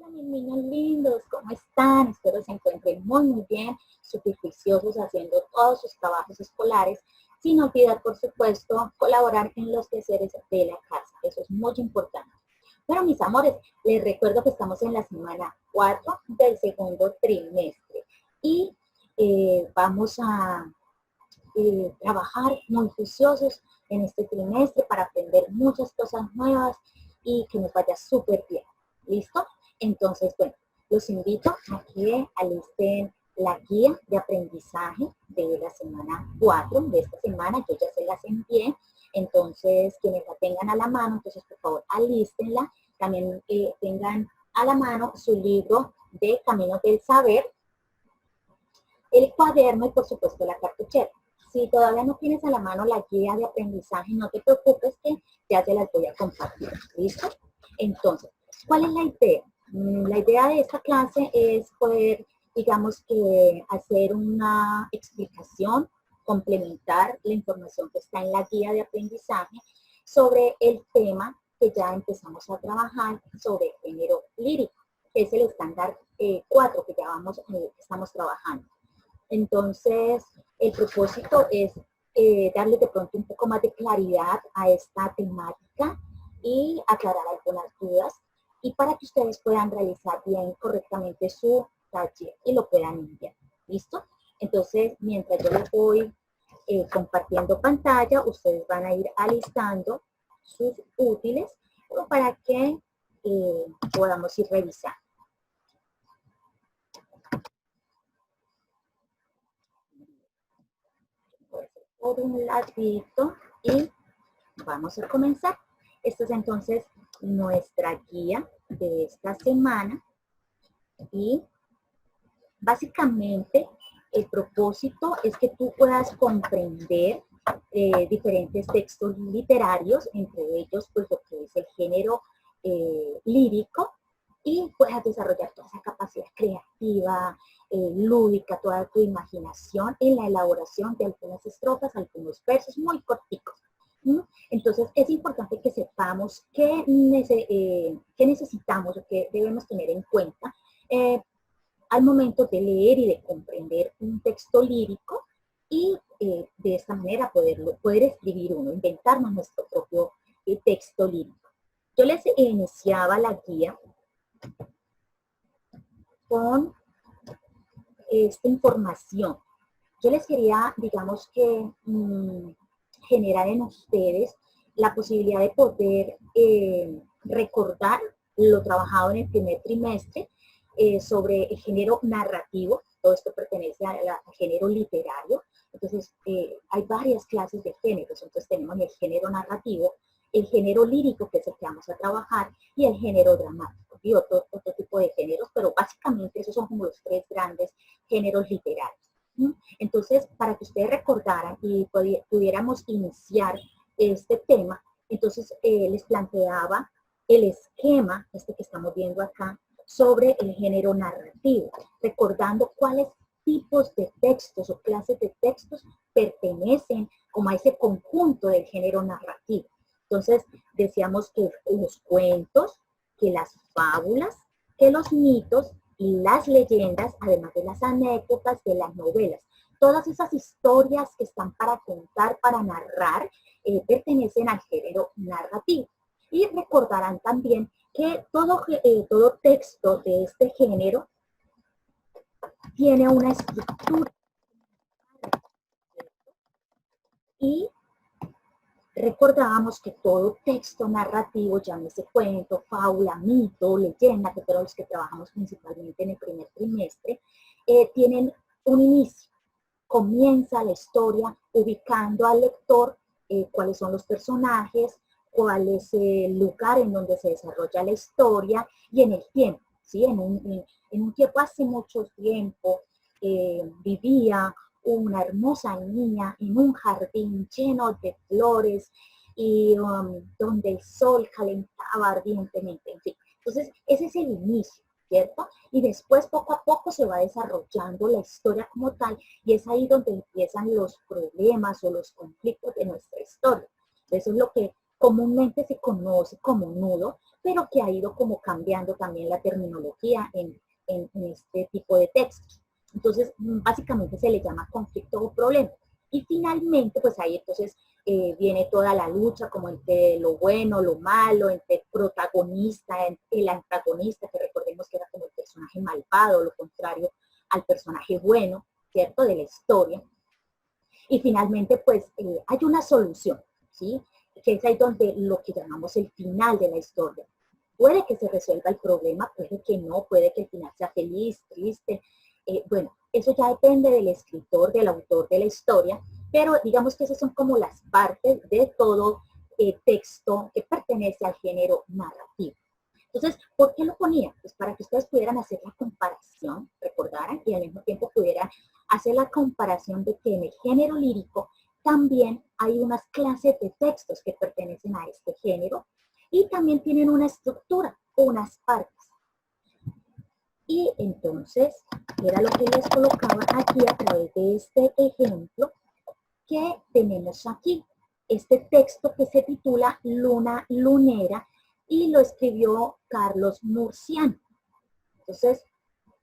Mis niños lindos, ¿cómo están? Espero se encuentren muy bien, súper juiciosos haciendo todos sus trabajos escolares, sin olvidar, por supuesto, colaborar en los quehaceres de la casa. Eso es muy importante. Pero mis amores, les recuerdo que estamos en la semana 4 del segundo trimestre y vamos a trabajar muy juiciosos en este trimestre para aprender muchas cosas nuevas y que nos vaya súper bien. ¿Listo? Entonces, bueno, los invito a que alisten la guía de aprendizaje de la semana 4 de esta semana. Yo ya se las envié. Entonces, quienes la tengan a la mano, entonces por favor alístenla. También tengan a la mano su libro de Caminos del Saber, el cuaderno y por supuesto la cartuchera. Si todavía no tienes a la mano la guía de aprendizaje, no te preocupes que ya te las voy a compartir. ¿Listo? Entonces, ¿cuál es la idea? La idea de esta clase es poder, digamos que, hacer una explicación, complementar la información que está en la guía de aprendizaje sobre el tema que ya empezamos a trabajar sobre género lírico, que es el estándar 4 que ya estamos trabajando. Entonces, el propósito es darle de pronto un poco más de claridad a esta temática y aclarar algunas dudas y para que ustedes puedan realizar bien correctamente su taller y lo puedan enviar. ¿Listo? Entonces, mientras yo les voy compartiendo pantalla, ustedes van a ir alistando sus útiles para que podamos ir revisando. Por un ladito y vamos a comenzar. Esta es entonces nuestra guía de esta semana y básicamente el propósito es que tú puedas comprender diferentes textos literarios, entre ellos pues lo que es el género lírico, y puedas desarrollar toda esa capacidad creativa, lúdica, toda tu imaginación en la elaboración de algunas estrofas, algunos versos muy corticos. Entonces es importante que sepamos qué necesitamos o qué debemos tener en cuenta al momento de leer y de comprender un texto lírico y de esta manera poder escribir uno, inventarnos nuestro propio texto lírico. Yo les iniciaba la guía con esta información. Yo les quería, digamos que, generar en ustedes la posibilidad de poder recordar lo trabajado en el primer trimestre sobre el género narrativo. Todo esto pertenece al género literario. Entonces, hay varias clases de géneros. Entonces, tenemos el género narrativo, el género lírico, que es el que vamos a trabajar, y el género dramático, y otro tipo de géneros, pero básicamente esos son como los tres grandes géneros literarios. Entonces, para que ustedes recordaran y pudiéramos iniciar este tema, entonces les planteaba el esquema, este que estamos viendo acá, sobre el género narrativo, recordando cuáles tipos de textos o clases de textos pertenecen como a ese conjunto del género narrativo. Entonces, decíamos que los cuentos, que las fábulas, que los mitos y las leyendas, además de las anécdotas, de las novelas. Todas esas historias que están para contar, para narrar, pertenecen al género narrativo. Y recordarán también que todo texto de este género tiene una estructura y recordábamos que todo texto narrativo, llámese cuento, fábula, mito, leyenda, que todos los que trabajamos principalmente en el primer trimestre, tienen un inicio. Comienza la historia ubicando al lector cuáles son los personajes, cuál es el lugar en donde se desarrolla la historia y en el tiempo. ¿Sí? En un tiempo, hace mucho tiempo, vivía una hermosa niña en un jardín lleno de flores y donde el sol calentaba ardientemente, en fin. Entonces, ese es el inicio, ¿cierto? Y después, poco a poco, se va desarrollando la historia como tal y es ahí donde empiezan los problemas o los conflictos de nuestra historia. Eso es lo que comúnmente se conoce como nudo, pero que ha ido como cambiando también la terminología en este tipo de textos. Entonces, básicamente se le llama conflicto o problema. Y finalmente, pues ahí entonces viene toda la lucha como entre lo bueno, lo malo, entre el protagonista, el antagonista, que recordemos que era como el personaje malvado, lo contrario al personaje bueno, ¿cierto? De la historia. Y finalmente, pues hay una solución, ¿sí? Que es ahí donde lo que llamamos el final de la historia. Puede que se resuelva el problema, puede que no, puede que el final sea feliz, triste. Bueno, eso ya depende del escritor, del autor de la historia, pero digamos que esas son como las partes de todo texto que pertenece al género narrativo. Entonces, ¿por qué lo ponía? Pues para que ustedes pudieran hacer la comparación, recordaran, y al mismo tiempo pudieran hacer la comparación de que en el género lírico también hay unas clases de textos que pertenecen a este género y también tienen una estructura, unas partes. Y entonces, era lo que les colocaba aquí a través de este ejemplo que tenemos aquí. Este texto que se titula Luna Lunera y lo escribió Carlos Murciano. Entonces,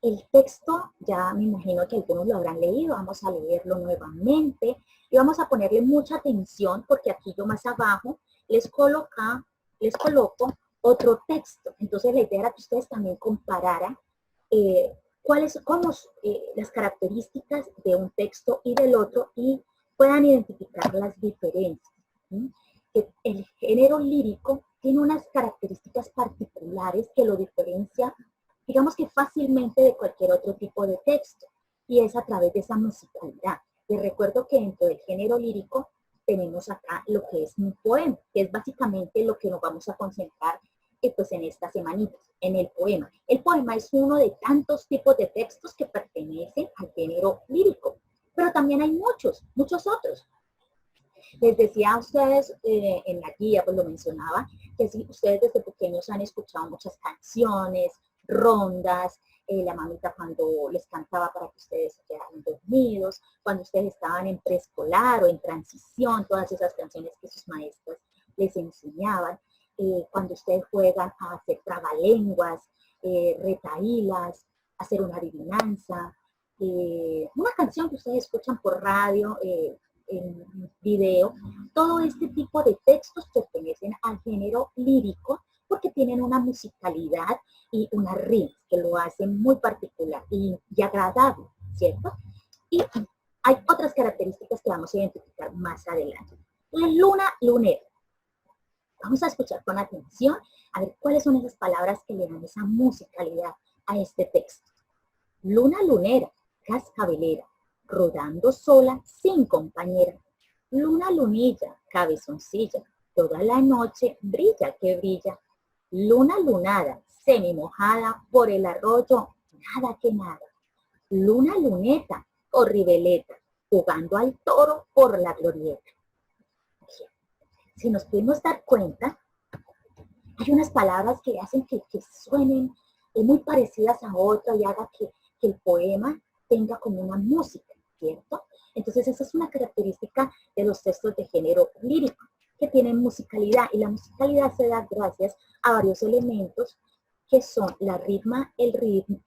el texto, ya me imagino que algunos lo habrán leído, vamos a leerlo nuevamente y vamos a ponerle mucha atención porque aquí yo más abajo les coloco otro texto. Entonces, la idea era que ustedes también compararan cuáles son las características de un texto y del otro y puedan identificar las diferencias. ¿Sí? El género lírico tiene unas características particulares que lo diferencia, digamos que fácilmente de cualquier otro tipo de texto, y es a través de esa musicalidad. Les recuerdo que dentro del género lírico tenemos acá lo que es un poema, que es básicamente lo que nos vamos a concentrar pues en estas semanitas, en el poema. El poema es uno de tantos tipos de textos que pertenecen al género lírico, pero también hay muchos otros. Les decía a ustedes en la guía, pues lo mencionaba, que si ustedes desde pequeños han escuchado muchas canciones, rondas, la mamita cuando les cantaba para que ustedes se quedaran dormidos, cuando ustedes estaban en preescolar o en transición, todas esas canciones que sus maestras les enseñaban, cuando ustedes juegan a hacer trabalenguas, retahílas, hacer una adivinanza, una canción que ustedes escuchan por radio, en video, todo este tipo de textos pertenecen al género lírico porque tienen una musicalidad y una rima que lo hacen muy particular y agradable, ¿cierto? Y hay otras características que vamos a identificar más adelante. La luna lunera. Vamos a escuchar con atención a ver cuáles son esas palabras que le dan esa musicalidad a este texto. Luna lunera, cascabelera, rodando sola, sin compañera. Luna lunilla, cabezoncilla, toda la noche brilla que brilla. Luna lunada, semi mojada, por el arroyo, nada que nada. Luna luneta, corriveleta, jugando al toro por la glorieta. Si nos pudimos dar cuenta, hay unas palabras que hacen que suenen muy parecidas a otras y haga que el poema tenga como una música, ¿cierto? Entonces esa es una característica de los textos de género lírico, que tienen musicalidad, y la musicalidad se da gracias a varios elementos que son la rima, el ritmo,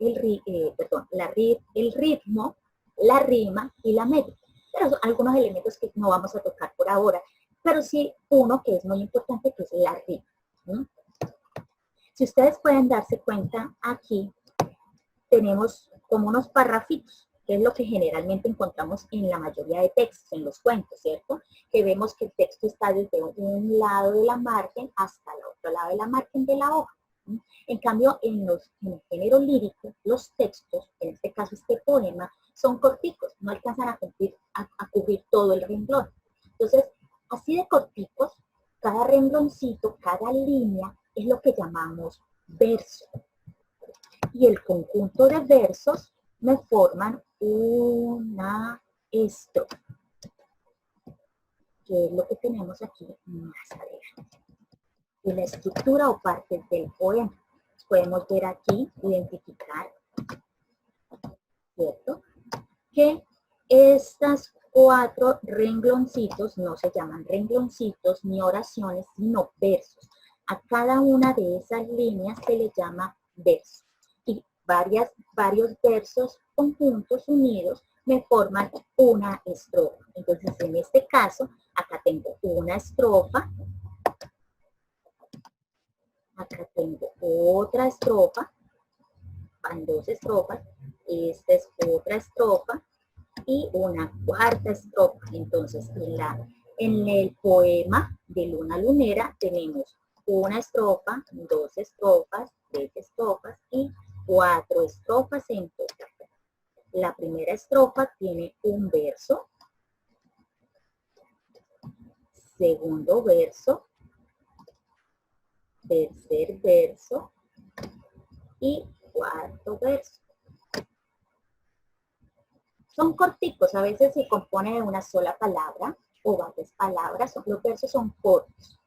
la rima y la métrica. Pero son algunos elementos que no vamos a tocar por ahora, pero sí uno que es muy importante, que es la rima. ¿Sí? Si ustedes pueden darse cuenta, aquí tenemos como unos parrafitos, que es lo que generalmente encontramos en la mayoría de textos, en los cuentos, ¿cierto? Que vemos que el texto está desde un lado de la margen hasta el otro lado de la margen de la hoja. En cambio, en el género lírico, los textos, en este caso este poema, son corticos, no alcanzan a cubrir todo el renglón. Entonces, así de corticos, cada rengloncito, cada línea, es lo que llamamos verso. Y el conjunto de versos me forman una estrofa, que es lo que tenemos aquí más adelante. Y la estructura o partes del poema. Podemos ver aquí, identificar, ¿cierto? Que estas 4 rengloncitos, no se llaman rengloncitos ni oraciones, sino versos. A cada una de esas líneas se le llama verso. Y varios versos conjuntos unidos me forman una estrofa. Entonces, en este caso, acá tengo una estrofa, acá tengo otra estrofa, van 2 estrofas, esta es otra estrofa y una cuarta estrofa. Entonces, en el poema de Luna Lunera tenemos una estrofa, 2 estrofas, 3 estrofas y 4 estrofas en total. La primera estrofa tiene un verso, segundo verso, tercer verso y cuarto verso. Son corticos, a veces se compone de una sola palabra o varias palabras, los versos son cortos.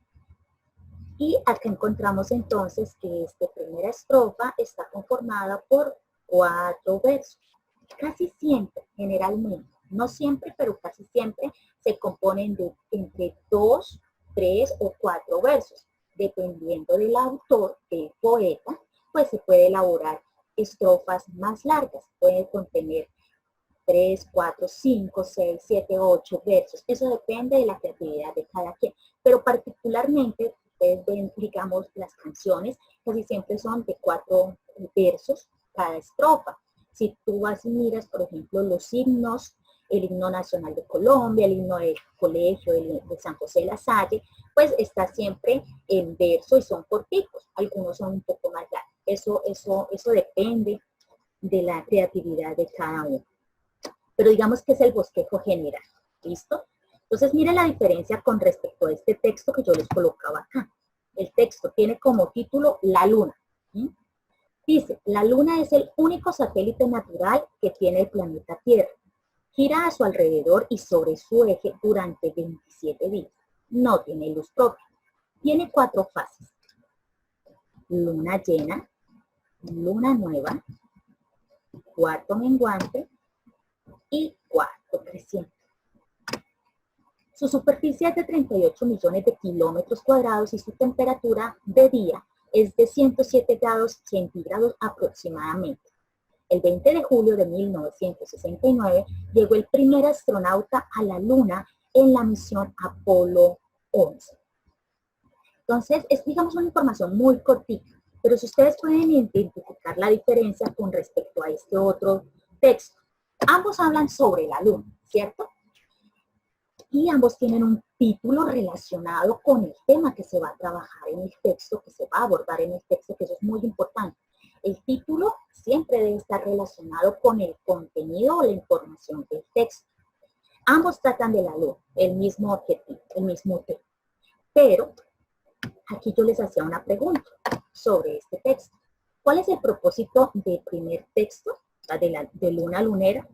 Y acá encontramos entonces que esta primera estrofa está conformada por 4 versos. Casi siempre, generalmente, no siempre, pero casi siempre se componen de entre 2, 3 o 4 versos. Dependiendo del autor, del poeta, pues se puede elaborar estrofas más largas. Puede contener 3, 4, 5, 6, 7, 8 versos. Eso depende de la creatividad de cada quien. Pero particularmente, ustedes ven, digamos, las canciones casi siempre son de 4 versos cada estrofa. Si tú vas y miras, por ejemplo, los himnos, el himno nacional de Colombia, el himno del colegio de San José de la Salle, pues está siempre en verso y son corticos. Algunos son un poco más largos. Eso depende de la creatividad de cada uno. Pero digamos que es el bosquejo general. ¿Listo? Entonces, miren la diferencia con respecto a este texto que yo les colocaba acá. El texto tiene como título La Luna. ¿Sí? Dice, la Luna es el único satélite natural que tiene el planeta Tierra. Gira a su alrededor y sobre su eje durante 27 días. No tiene luz propia. Tiene 4 fases. Luna llena, luna nueva, cuarto menguante y cuarto creciente. Su superficie es de 38 millones de kilómetros cuadrados y su temperatura de día es de 107 grados centígrados aproximadamente. El 20 de julio de 1969 llegó el primer astronauta a la Luna en la misión Apolo 11. Entonces, es, digamos, una información muy cortita, pero si ustedes pueden identificar la diferencia con respecto a este otro texto. Ambos hablan sobre la Luna, ¿cierto? Y ambos tienen un título relacionado con el tema que se va a trabajar en el texto, que se va a abordar en el texto, que eso es muy importante. El título siempre debe estar relacionado con el contenido o la información del texto. Ambos tratan de la luz, el mismo objetivo, el mismo tema. Pero aquí yo les hacía una pregunta sobre este texto. ¿Cuál es el propósito del primer texto, de Luna Lunera?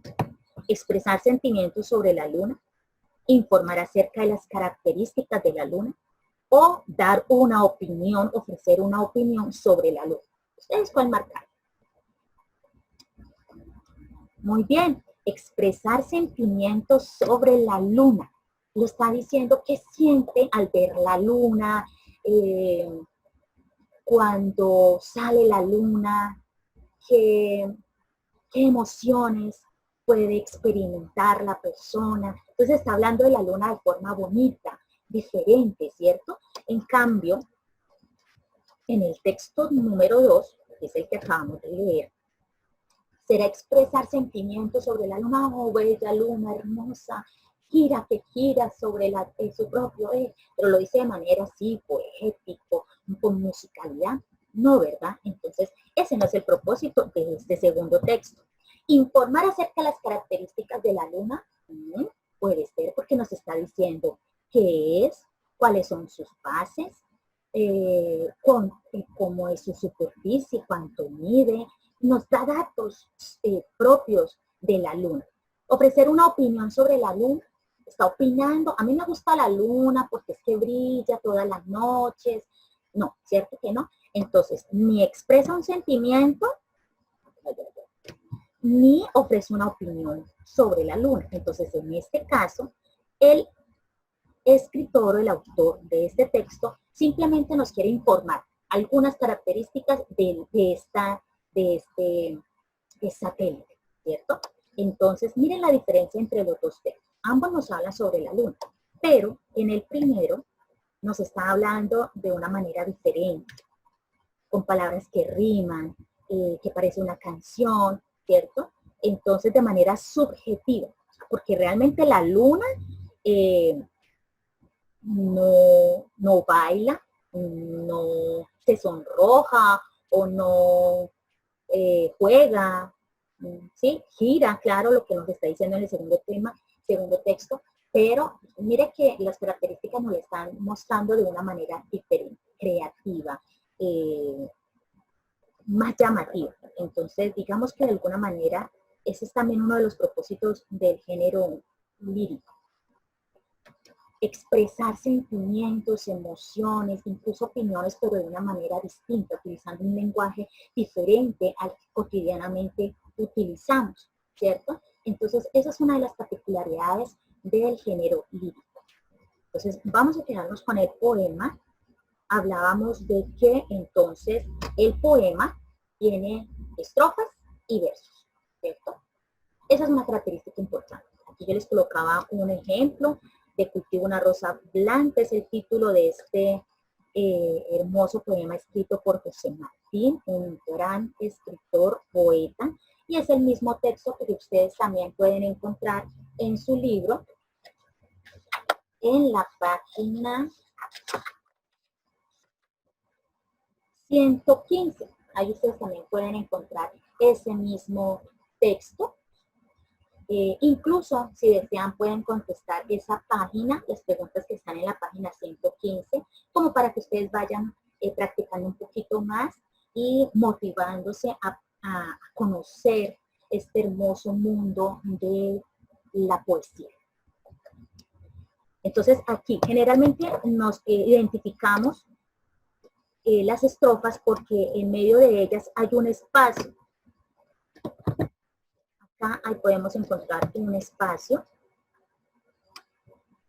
Expresar sentimientos sobre la Luna, informar acerca de las características de la Luna o dar una opinión, ofrecer una opinión sobre la Luna. ¿Ustedes cuál marcar? Muy bien, expresar sentimientos sobre la Luna. Lo está diciendo que siente al ver la Luna, cuando sale la Luna, qué emociones puede experimentar la persona. Entonces está hablando de la Luna de forma bonita, diferente, ¿cierto? En cambio, en el texto número 2, que es el que acabamos de leer, será expresar sentimientos sobre la Luna, oh, bella Luna hermosa, gira que gira sobre su propio eje, pero lo dice de manera así, poético, con musicalidad. No, ¿verdad? Entonces, ese no es el propósito de este segundo texto. Informar acerca de las características de la Luna, puede ser porque nos está diciendo qué es, cuáles son sus fases, cómo es su superficie, cuánto mide, nos da datos propios de la Luna. Ofrecer una opinión sobre la Luna, está opinando, a mí me gusta la Luna porque es que brilla todas las noches. No, ¿cierto que no? Entonces, ni expresa un sentimiento, ni ofrece una opinión sobre la luna. Entonces, en este caso, el escritor o el autor de este texto simplemente nos quiere informar algunas características de este satélite, ¿cierto? Entonces, miren la diferencia entre los dos textos. Ambos nos hablan sobre la luna, pero en el primero nos está hablando de una manera diferente, con palabras que riman, que parece una canción, ¿cierto? Entonces, de manera subjetiva, porque realmente la luna no baila, no se sonroja o no juega, ¿sí? Gira, claro, lo que nos está diciendo en el segundo texto, pero mire que las características nos lo están mostrando de una manera diferente, creativa, más llamativa. Entonces, digamos que de alguna manera, ese es también uno de los propósitos del género lírico. Expresar sentimientos, emociones, incluso opiniones, pero de una manera distinta, utilizando un lenguaje diferente al que cotidianamente utilizamos, ¿cierto? Entonces, esa es una de las particularidades del género lírico. Entonces, vamos a quedarnos con el poema. Hablábamos de que entonces el poema tiene estrofas y versos, ¿cierto? Esa es una característica importante. Aquí yo les colocaba un ejemplo de Cultivo una rosa blanca, es el título de este hermoso poema escrito por José Martín, un gran escritor, poeta, y es el mismo texto que ustedes también pueden encontrar en su libro, en la página 115. Ahí ustedes también pueden encontrar ese mismo texto. Incluso, si desean, pueden contestar esa página, las preguntas que están en la página 115, como para que ustedes vayan practicando un poquito más y motivándose a conocer este hermoso mundo de la poesía. Entonces, aquí generalmente nos identificamos las estrofas porque en medio de ellas hay un espacio. Acá ahí podemos encontrar un espacio,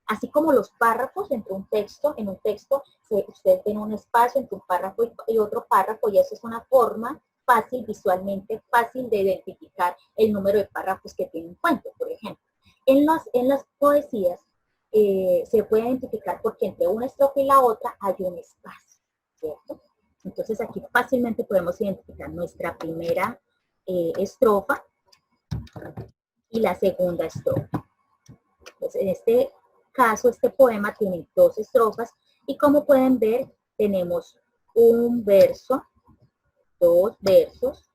así como los párrafos dentro de un texto. En un texto ustedes ven un espacio entre un párrafo y otro párrafo, y eso es una forma fácil, visualmente fácil de identificar el número de párrafos que tiene un cuento, por ejemplo. En las poesías se puede identificar porque entre una estrofa y la otra hay un espacio, ¿cierto? Entonces aquí fácilmente podemos identificar nuestra primera estrofa y la segunda estrofa. Entonces, en este caso, este poema tiene 2 estrofas y como pueden ver, tenemos un verso, 2 versos,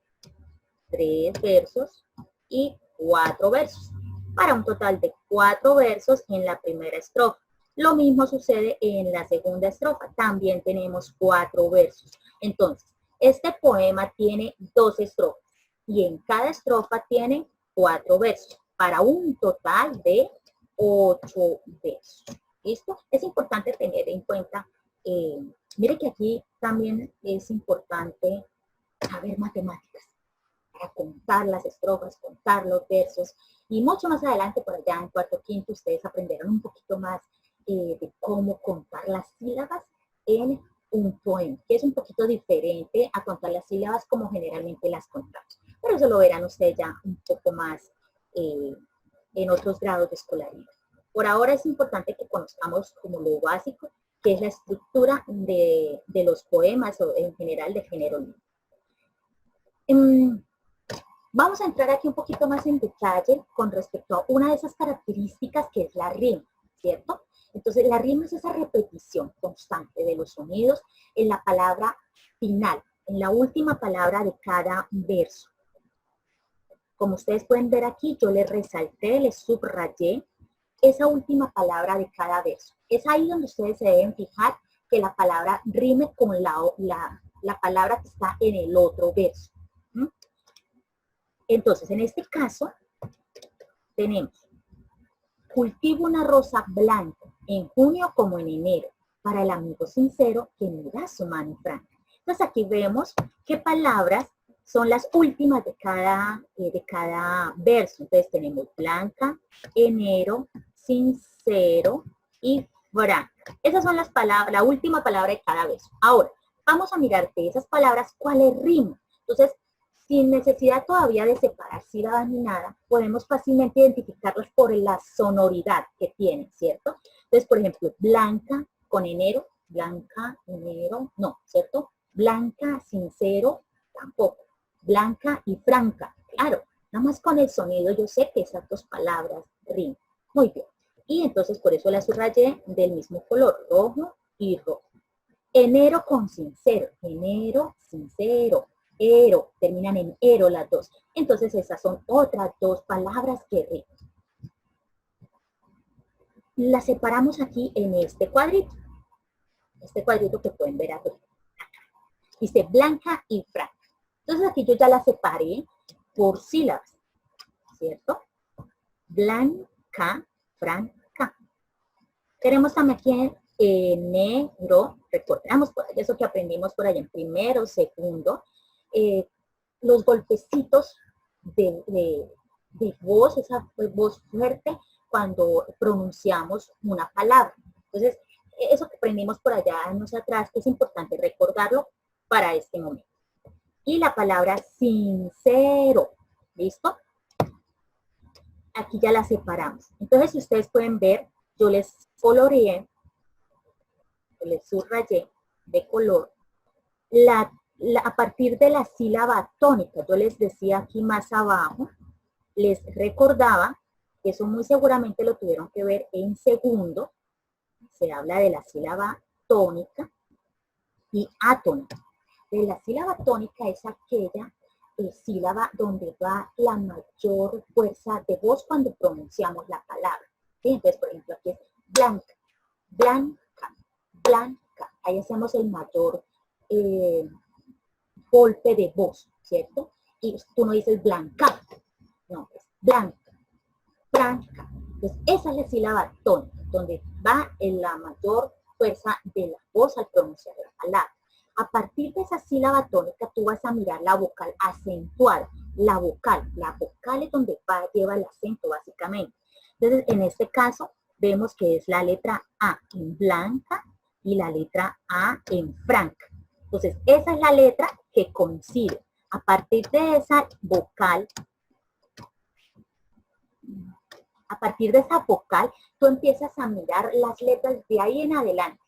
3 versos y 4 versos, para un total de 4 versos en la primera estrofa. Lo mismo sucede en la segunda estrofa, también tenemos 4 versos. Entonces, este poema tiene 2 estrofas y en cada estrofa tiene 4 versos, para un total de 8 versos. ¿Listo? Es importante tener en cuenta, mire que aquí también es importante saber matemáticas, para contar las estrofas, contar los versos, y mucho más adelante, por allá en cuarto, quinto, ustedes aprenderán un poquito más de cómo contar las sílabas en un poema, que es un poquito diferente a contar las sílabas como generalmente las contamos. Pero eso lo verán ustedes ya un poco más en otros grados de escolaridad. Por ahora es importante que conozcamos como lo básico, que es la estructura de los poemas o en general de género lírico. Vamos a entrar aquí un poquito más en detalle con respecto a una de esas características que es la rima, ¿cierto? Entonces, la rima es esa repetición constante de los sonidos en la palabra final, en la última palabra de cada verso. Como ustedes pueden ver aquí, yo les resalté, les subrayé esa última palabra de cada verso. Es ahí donde ustedes se deben fijar que la palabra rime con la palabra que está en el otro verso. Entonces, en este caso, tenemos: cultivo una rosa blanca en junio como en enero, para el amigo sincero que me da su mano franca. Entonces, aquí vemos qué palabras son las últimas de cada verso. Entonces tenemos blanca, enero, sincero y franca. Esas son las palabras, la última palabra de cada verso. Ahora, vamos a mirar de esas palabras cuál es ritmo. Entonces, sin necesidad todavía de separar sílabas ni nada, podemos fácilmente identificarlas por la sonoridad que tienen, ¿cierto? Entonces, por ejemplo, blanca con enero, blanca, enero, no, ¿cierto? Blanca, sincero, tampoco. Blanca y franca, claro, nada más con el sonido yo sé que esas dos palabras riman. Muy bien. Y entonces por eso la subrayé del mismo color, rojo y rojo. Enero con sincero, enero, sincero, ero, terminan en ero las dos. Entonces esas son otras dos palabras que riman. Las separamos aquí en este cuadrito que pueden ver aquí. Dice blanca y franca. Entonces aquí yo ya las separé por sílabas, ¿cierto? Blanca, franca. Tenemos también aquí negro, recordamos por eso que aprendimos por allá en primero, segundo, los golpecitos de voz, esa voz fuerte cuando pronunciamos una palabra. Entonces, eso que aprendimos por allá años atrás es importante recordarlo para este momento. Y la palabra sincero, ¿listo? Aquí ya la separamos. Entonces, si ustedes pueden ver, yo les coloreé, les subrayé de color, a partir de la sílaba tónica. Yo les decía aquí más abajo, les recordaba, que eso muy seguramente lo tuvieron que ver en segundo, se habla de la sílaba tónica y atónica. De la sílaba tónica es aquella sílaba donde va la mayor fuerza de voz cuando pronunciamos la palabra. ¿Sí? Entonces, por ejemplo, aquí es blanca, blanca, blanca. Ahí hacemos el mayor golpe de voz, ¿cierto? Y tú no dices blanca, no, es blanca, blanca. Entonces, esa es la sílaba tónica, donde va en la mayor fuerza de la voz al pronunciar la palabra. A partir de esa sílaba tónica, tú vas a mirar la vocal acentuada. La vocal es donde lleva el acento, básicamente. Entonces, en este caso, vemos que es la letra A en blanca y la letra A en franca. Entonces, esa es la letra que coincide. A partir de esa vocal, tú empiezas a mirar las letras de ahí en adelante,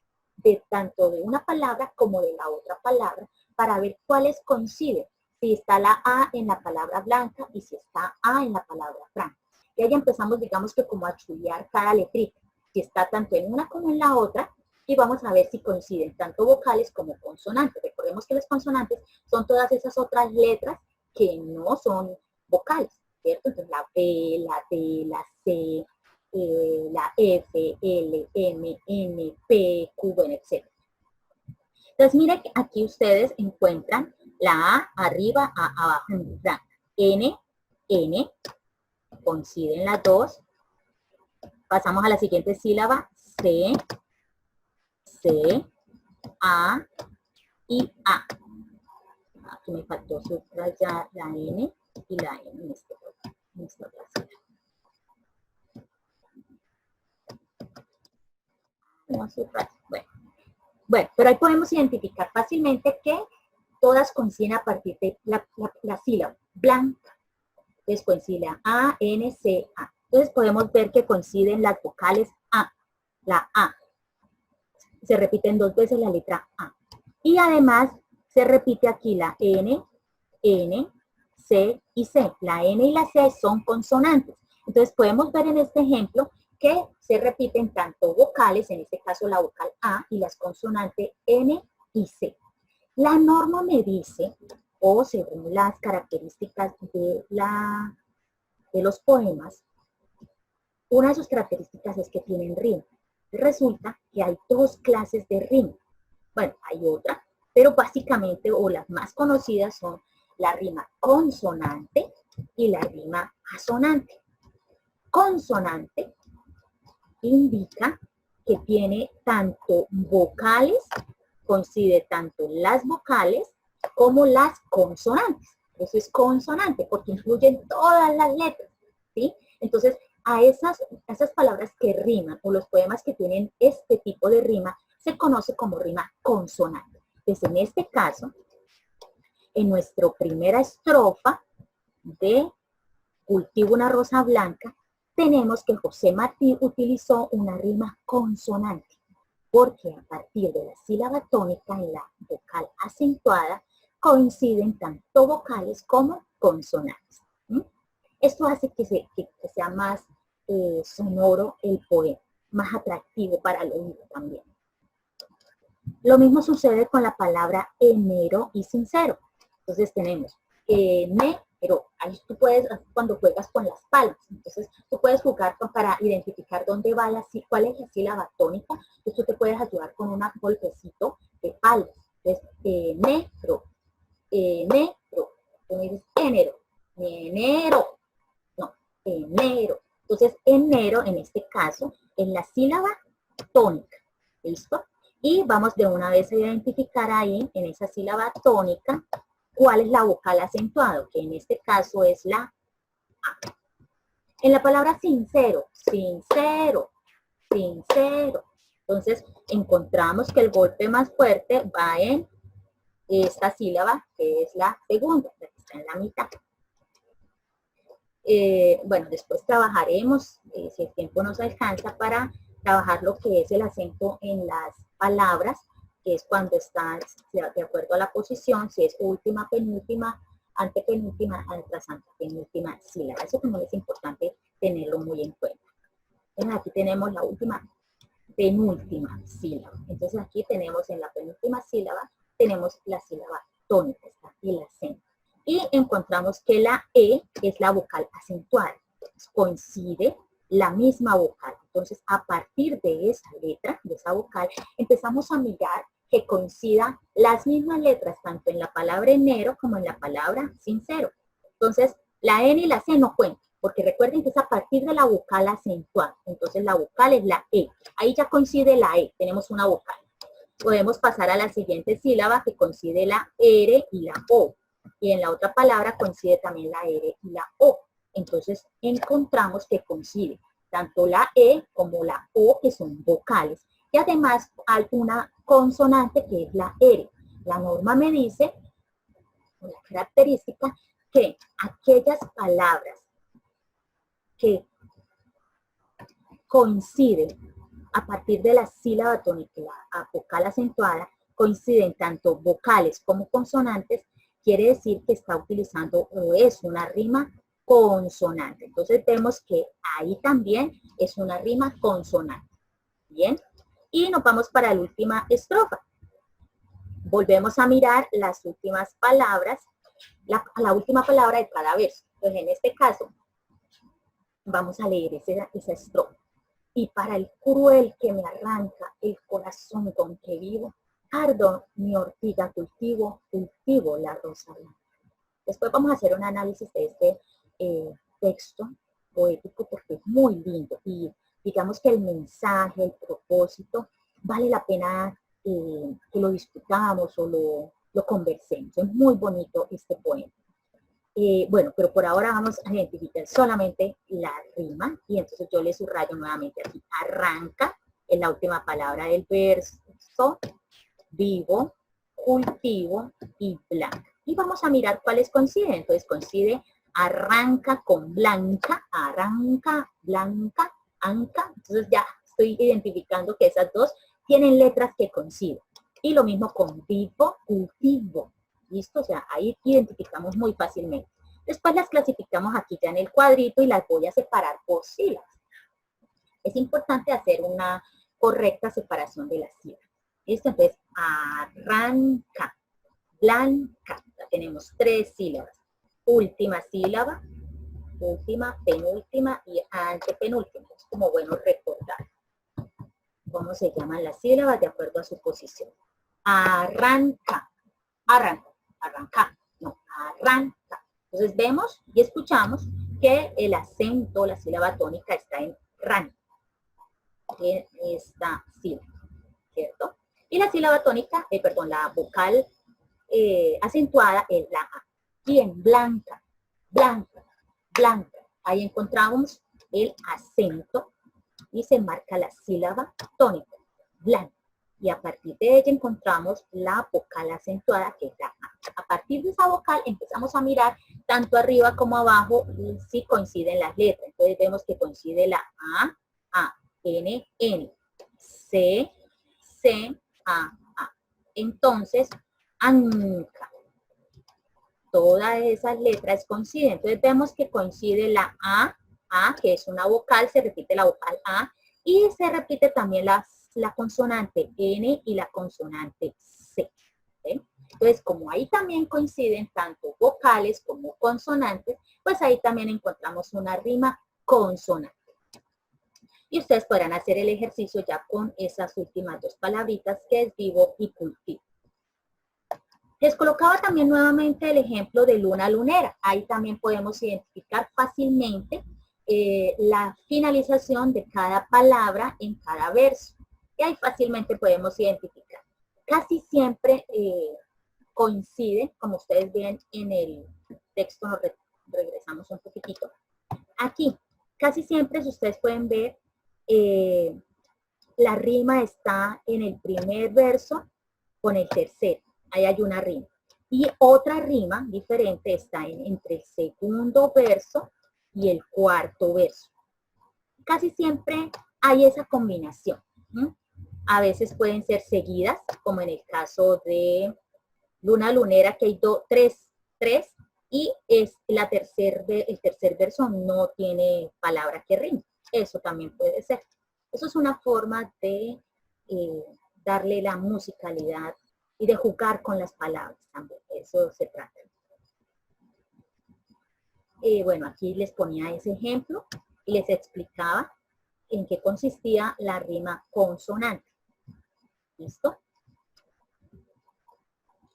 de tanto de una palabra como de la otra palabra, para ver cuáles coinciden. Si está la A en la palabra blanca y si está A en la palabra franca. Y ahí empezamos, digamos que como a chulear cada letrita, si está tanto en una como en la otra, y vamos a ver si coinciden tanto vocales como consonantes. Recordemos que las consonantes son todas esas otras letras que no son vocales, ¿cierto? Entonces la B, la D, la C, la F, L, M, N, P, Q, bueno, etc. Entonces, miren que aquí ustedes encuentran la A arriba, A abajo en blanco. N, N, coinciden las dos. Pasamos a la siguiente sílaba, C, C, A y A. Aquí me faltó subrayar la N y la N en esta otra sílaba. No subrayo. Bueno, pero ahí podemos identificar fácilmente que todas coinciden a partir de la sílaba blanca. Entonces coincide A, N, C, A. Entonces podemos ver que coinciden las vocales A, la A. Se repiten dos veces la letra A. Y además se repite aquí la N, N, C y C. La N y la C son consonantes. Entonces podemos ver en este ejemplo que se repiten tanto vocales, en este caso la vocal A, y las consonantes N y C. La norma me dice, o según las características de los poemas, una de sus características es que tienen rima. Resulta que hay dos clases de rima. Bueno, hay otra, pero básicamente, o las más conocidas son la rima consonante y la rima asonante. Consonante indica que tiene tanto vocales, coincide tanto las vocales como las consonantes. Eso es consonante porque incluyen todas las letras, ¿sí? Entonces, a esas palabras que riman o los poemas que tienen este tipo de rima se conoce como rima consonante. Entonces, en este caso, en nuestra primera estrofa de Cultivo una rosa blanca, tenemos que José Martí utilizó una rima consonante, porque a partir de la sílaba tónica en la vocal acentuada coinciden tanto vocales como consonantes. ¿Mm? Esto hace que sea más sonoro el poema, más atractivo para el oído también. Lo mismo sucede con la palabra enero y sincero. Entonces tenemos enero. Ahí tú puedes, cuando juegas con las palmas, entonces tú puedes jugar para identificar dónde va cuál es la sílaba tónica. Entonces tú te puedes ayudar con un golpecito de palmas. Entonces, enero, enero. Tú me dices enero, enero. No, enero. Entonces, enero, en este caso, es la sílaba tónica. ¿Listo? Y vamos de una vez a identificar ahí, en esa sílaba tónica, cuál es la vocal acentuada, que en este caso es la A. En la palabra sincero, sincero, sincero. Entonces, encontramos que el golpe más fuerte va en esta sílaba, que es la segunda, la que está en la mitad. Bueno, después trabajaremos, si el tiempo nos alcanza, para trabajar lo que es el acento en las palabras, que es cuando está de acuerdo a la posición, si es última, penúltima, antepenúltima, tras antepenúltima sílaba. Eso también es importante tenerlo muy en cuenta. Entonces aquí tenemos la última, penúltima sílaba. Entonces aquí tenemos en la penúltima sílaba, tenemos la sílaba tónica, está aquí el acento. Y encontramos que la E es la vocal acentuada. Entonces, coincide la misma vocal. Entonces, a partir de esa letra, de esa vocal, empezamos a mirar que coincidan las mismas letras, tanto en la palabra enero como en la palabra sincero. Entonces, la N y la C no cuentan, porque recuerden que es a partir de la vocal acentuada. Entonces, la vocal es la E. Ahí ya coincide la E, tenemos una vocal. Podemos pasar a la siguiente sílaba, que coincide la R y la O. Y en la otra palabra coincide también la R y la O. Entonces encontramos que coincide tanto la E como la O, que son vocales, y además hay una consonante que es la R. La norma me dice, la característica, que aquellas palabras que coinciden a partir de la sílaba tónica y la vocal acentuada, coinciden tanto vocales como consonantes, quiere decir que está utilizando o es una rima consonante. Entonces vemos que ahí también es una rima consonante. Bien, y nos vamos para la última estrofa. Volvemos a mirar las últimas palabras, la última palabra de cada verso. Entonces en este caso vamos a leer esa estrofa. Y para el cruel que me arranca el corazón con que vivo, ardo mi ortiga cultivo, cultivo la rosa blanca. Después vamos a hacer un análisis de este texto poético porque es muy lindo y digamos que el mensaje, el propósito, vale la pena que lo discutamos o lo conversemos. Es muy bonito este poema. Bueno, pero por ahora vamos a identificar solamente la rima y entonces yo le subrayo nuevamente aquí. Arranca en la última palabra del verso, vivo, cultivo y blanca. Y vamos a mirar cuáles coinciden. Entonces coincide arranca con blanca, arranca, blanca, anca. Entonces ya estoy identificando que esas dos tienen letras que coinciden. Y lo mismo con vivo, cultivo. ¿Listo? O sea, ahí identificamos muy fácilmente. Después las clasificamos aquí ya en el cuadrito y las voy a separar por sílabas. Es importante hacer una correcta separación de las sílabas. ¿Listo? Entonces, arranca, blanca. Ya tenemos 3 sílabas. Última sílaba, última, penúltima y antepenúltima. Es como bueno recordar cómo se llaman las sílabas de acuerdo a su posición. Arranca, arranca, arranca, no, arranca. Entonces vemos y escuchamos que el acento, la sílaba tónica está en ran, en esta sílaba, ¿cierto? Y la sílaba tónica, perdón, la vocal acentuada es la A. Bien, blanca, blanca, blanca. Ahí encontramos el acento y se marca la sílaba tónica, blanca. Y a partir de ella encontramos la vocal acentuada, que es la A. A partir de esa vocal empezamos a mirar tanto arriba como abajo si coinciden las letras. Entonces vemos que coincide la A, N, N, C, C, A. Entonces, anca. Todas esas letras coinciden. Entonces vemos que coincide la A, que es una vocal, se repite la vocal A, y se repite también la consonante N y la consonante C. ¿Sí? Entonces, como ahí también coinciden tanto vocales como consonantes, pues ahí también encontramos una rima consonante. Y ustedes podrán hacer el ejercicio ya con esas últimas dos palabritas, que es vivo y cultivo. Les colocaba también nuevamente el ejemplo de luna lunera. Ahí también podemos identificar fácilmente la finalización de cada palabra en cada verso. Y ahí fácilmente podemos identificar. Casi siempre coincide, como ustedes ven en el texto, nos regresamos un poquitito. Aquí, casi siempre, si ustedes pueden ver, la rima está en el primer verso con el tercero. Ahí hay una rima. Y otra rima diferente está entre el segundo verso y el cuarto verso. Casi siempre hay esa combinación. A veces pueden ser seguidas, como en el caso de Luna Lunera, que hay tres, y es el tercer verso no tiene palabra que rime. Eso también puede ser. Eso es una forma de darle la musicalidad y de jugar con las palabras también. Eso se trata. Bueno, aquí les ponía ese ejemplo y les explicaba en qué consistía la rima consonante. ¿Listo?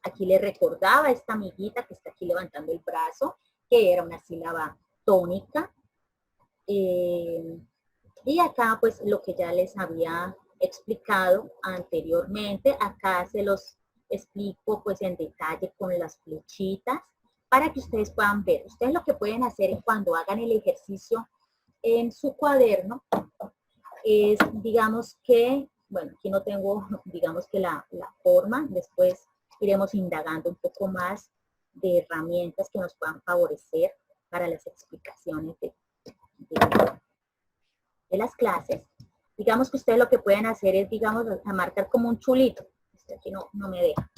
Aquí les recordaba a esta amiguita que está aquí levantando el brazo, que era una sílaba tónica. Y acá, pues, lo que ya les había explicado anteriormente, acá se los explico, pues, en detalle con las flechitas, para que ustedes puedan ver. Ustedes lo que pueden hacer es cuando hagan el ejercicio en su cuaderno, es, digamos que, bueno, aquí no tengo, digamos que la forma, después iremos indagando un poco más de herramientas que nos puedan favorecer para las explicaciones de las clases. Digamos que ustedes lo que pueden hacer es, digamos, a marcar como un chulito. Este aquí no me deja.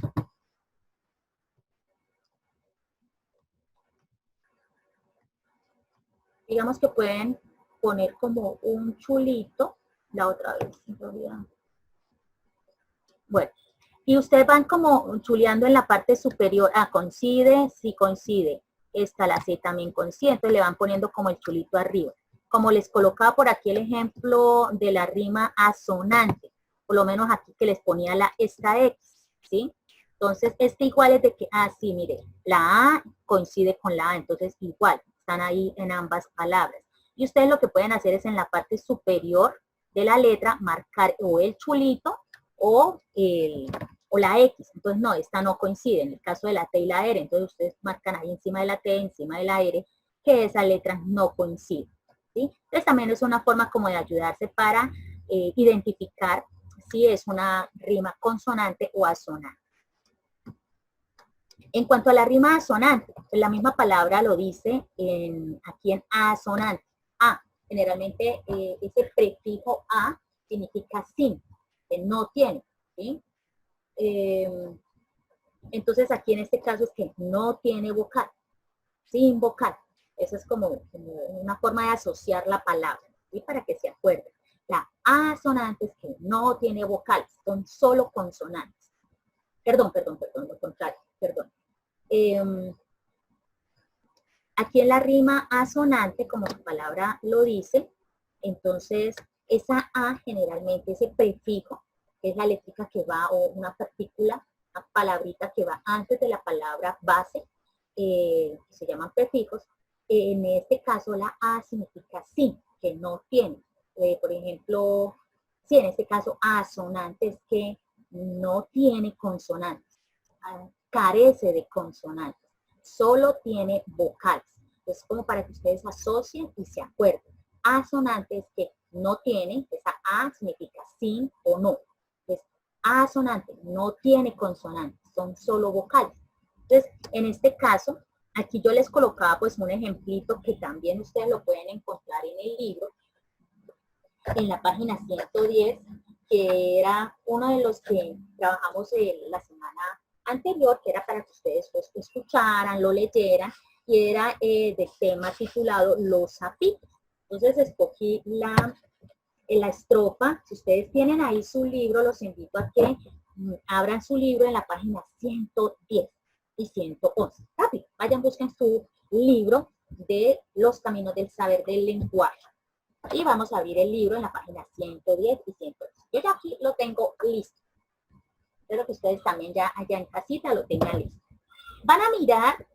Digamos que pueden poner como un chulito. La otra vez, en realidad. Bueno, y ustedes van como chuleando en la parte superior. Coincide, sí coincide. Esta, la C también coincide. Entonces le van poniendo como el chulito arriba. Como les colocaba por aquí el ejemplo de la rima asonante. Por lo menos aquí que les ponía esta X, ¿sí? Entonces, igual es de que, sí, mire, la A coincide con la A. Entonces, igual, están ahí en ambas palabras. Y ustedes lo que pueden hacer es en la parte superior de la letra marcar o el chulito o la X. Entonces, no, esta no coincide. En el caso de la T y la R, entonces ustedes marcan ahí encima de la T, encima de la R, que esas letras no coinciden. ¿Sí? Entonces, también es una forma como de ayudarse para identificar si es una rima consonante o asonante. En cuanto a la rima asonante, la misma palabra lo dice aquí en asonante. Generalmente ese prefijo a significa sin, que no tiene, ¿sí? Entonces aquí en este caso es que no tiene vocal, sin vocal. Eso es como una forma de asociar la palabra, ¿sí? Para que se acuerden. La asonante es que no tiene vocales, son solo consonantes. Perdón, lo contrario, perdón. Aquí en la rima asonante, como su palabra lo dice, entonces esa A generalmente, ese prefijo, que es la letra que va, o una partícula, una palabrita que va antes de la palabra base, que se llaman prefijos. En este caso la A significa sí, que no tiene. Por ejemplo, sí, en este caso asonante es que no tiene consonantes, carece de consonantes. solo tiene vocales. Es como para que ustedes asocien y se acuerden. Asonantes que no tienen, esa A significa sin o no. Entonces, asonante no tiene consonantes, son solo vocales. Entonces, en este caso, aquí yo les colocaba pues un ejemplito que también ustedes lo pueden encontrar en el libro, en la página 110, que era uno de los que trabajamos la semana anterior, que era para que ustedes pues escucharan, lo leyeran, y era del tema titulado Los sapitos. Entonces escogí la estrofa. Si ustedes tienen ahí su libro, los invito a que abran su libro en la página 110 y 111. Rápido, vayan, busquen su libro de Los caminos del saber del lenguaje. Y vamos a abrir el libro en la página 110 y 111. Yo ya aquí lo tengo listo. Espero que ustedes también ya allá en casita lo tengan listo. Van a mirar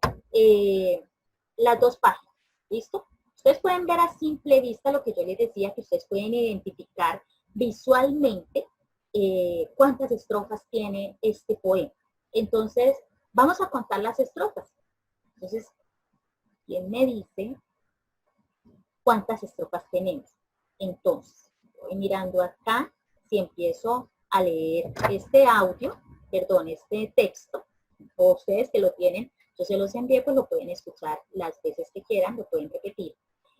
las dos páginas, ¿listo? Ustedes pueden ver a simple vista lo que yo les decía, que ustedes pueden identificar visualmente cuántas estrofas tiene este poema. Entonces, vamos a contar las estrofas. Entonces, ¿quién me dice cuántas estrofas tenemos? Entonces, voy mirando acá, si empiezo a leer este audio, perdón, este texto, o ustedes que lo tienen, yo se los envié, pues lo pueden escuchar las veces que quieran, lo pueden repetir.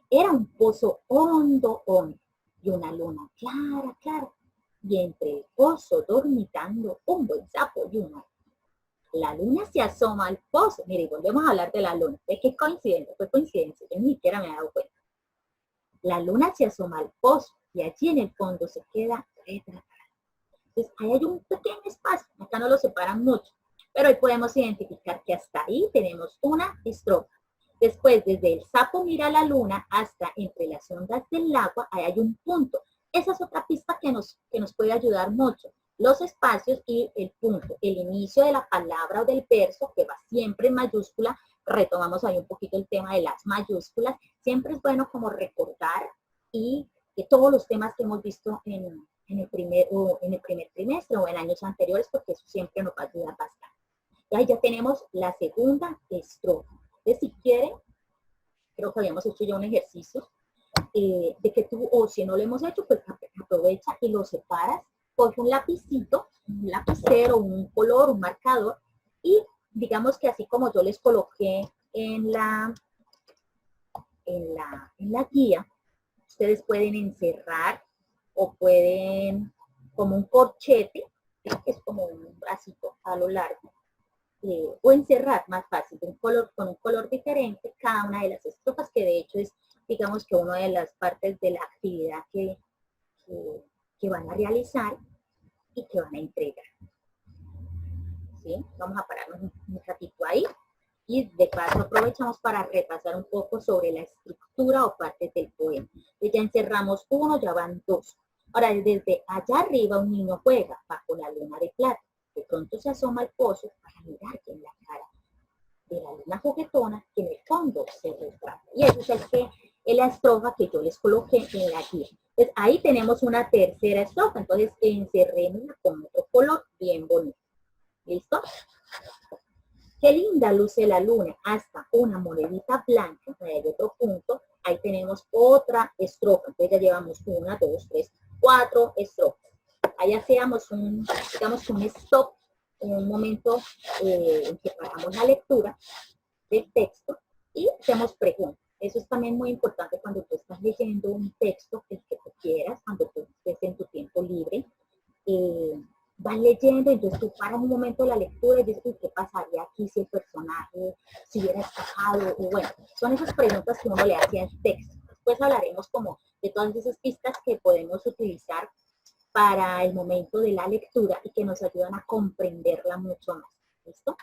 Era un pozo hondo, hondo, y una luna clara, clara, y entre el pozo dormitando un buen sapo y una. La luna se asoma al pozo. Mire, volvemos a hablar de la luna. ¿Ves qué coincidencia? Fue coincidencia, yo ni siquiera me he dado cuenta. La luna se asoma al pozo, y allí en el fondo se queda retratada. Entonces, ahí hay un pequeño espacio, acá no lo separan mucho, pero hoy podemos identificar que hasta ahí tenemos una estrofa. Después, desde el sapo mira la luna hasta entre las ondas del agua, ahí hay un punto. Esa es otra pista que nos puede ayudar mucho. Los espacios y el punto, el inicio de la palabra o del verso, que va siempre en mayúscula. Retomamos ahí un poquito el tema de las mayúsculas. Siempre es bueno como recordar y que todos los temas que hemos visto en el primer trimestre o en años anteriores, porque eso siempre nos va a ayudar bastante. Y ahí ya tenemos la segunda estrofa. Entonces, si quieren, creo que habíamos hecho ya un ejercicio de que tú, o si no lo hemos hecho, pues aprovecha y lo separas, coge un lapicito, un lapicero, un color, un marcador, y digamos que así como yo les coloqué en la guía, ustedes pueden encerrar o pueden, como un corchete, que es como un bracito a lo largo, o encerrar más fácil, con un color diferente, cada una de las estrofas, que de hecho es, digamos que una de las partes de la actividad que van a realizar y que van a entregar. ¿Sí? Vamos a pararnos un ratito ahí. Y de paso aprovechamos para repasar un poco sobre la estructura o partes del poema. Entonces ya encerramos uno, ya van dos. Ahora, desde allá arriba un niño juega bajo la luna de plata. De pronto se asoma al pozo para mirarte en la cara de la luna juguetona que en el fondo se retrata. Y eso es la estrofa que yo les coloqué en la guía. Entonces ahí tenemos una tercera estrofa. Entonces encerrémosla con otro color bien bonito. ¿Listo? Qué linda luce la luna, hasta una monedita blanca, ahí hay otro punto, ahí tenemos otra estrofa, entonces ya llevamos 1, 2, 3, 4 estrofas. Ahí hacíamos digamos un stop, en un momento en que paramos la lectura del texto y hacemos preguntas. Eso es también muy importante cuando tú estás leyendo un texto, el que tú quieras, cuando tú estés en tu tiempo libre. Vas leyendo, entonces tú paras un momento la lectura y dices, ¿qué pasaría aquí si el personaje se hubiera escapado? O bueno, son esas preguntas que uno le hace al texto. Después hablaremos como de todas esas pistas que podemos utilizar para el momento de la lectura y que nos ayudan a comprenderla mucho más. ¿Listo?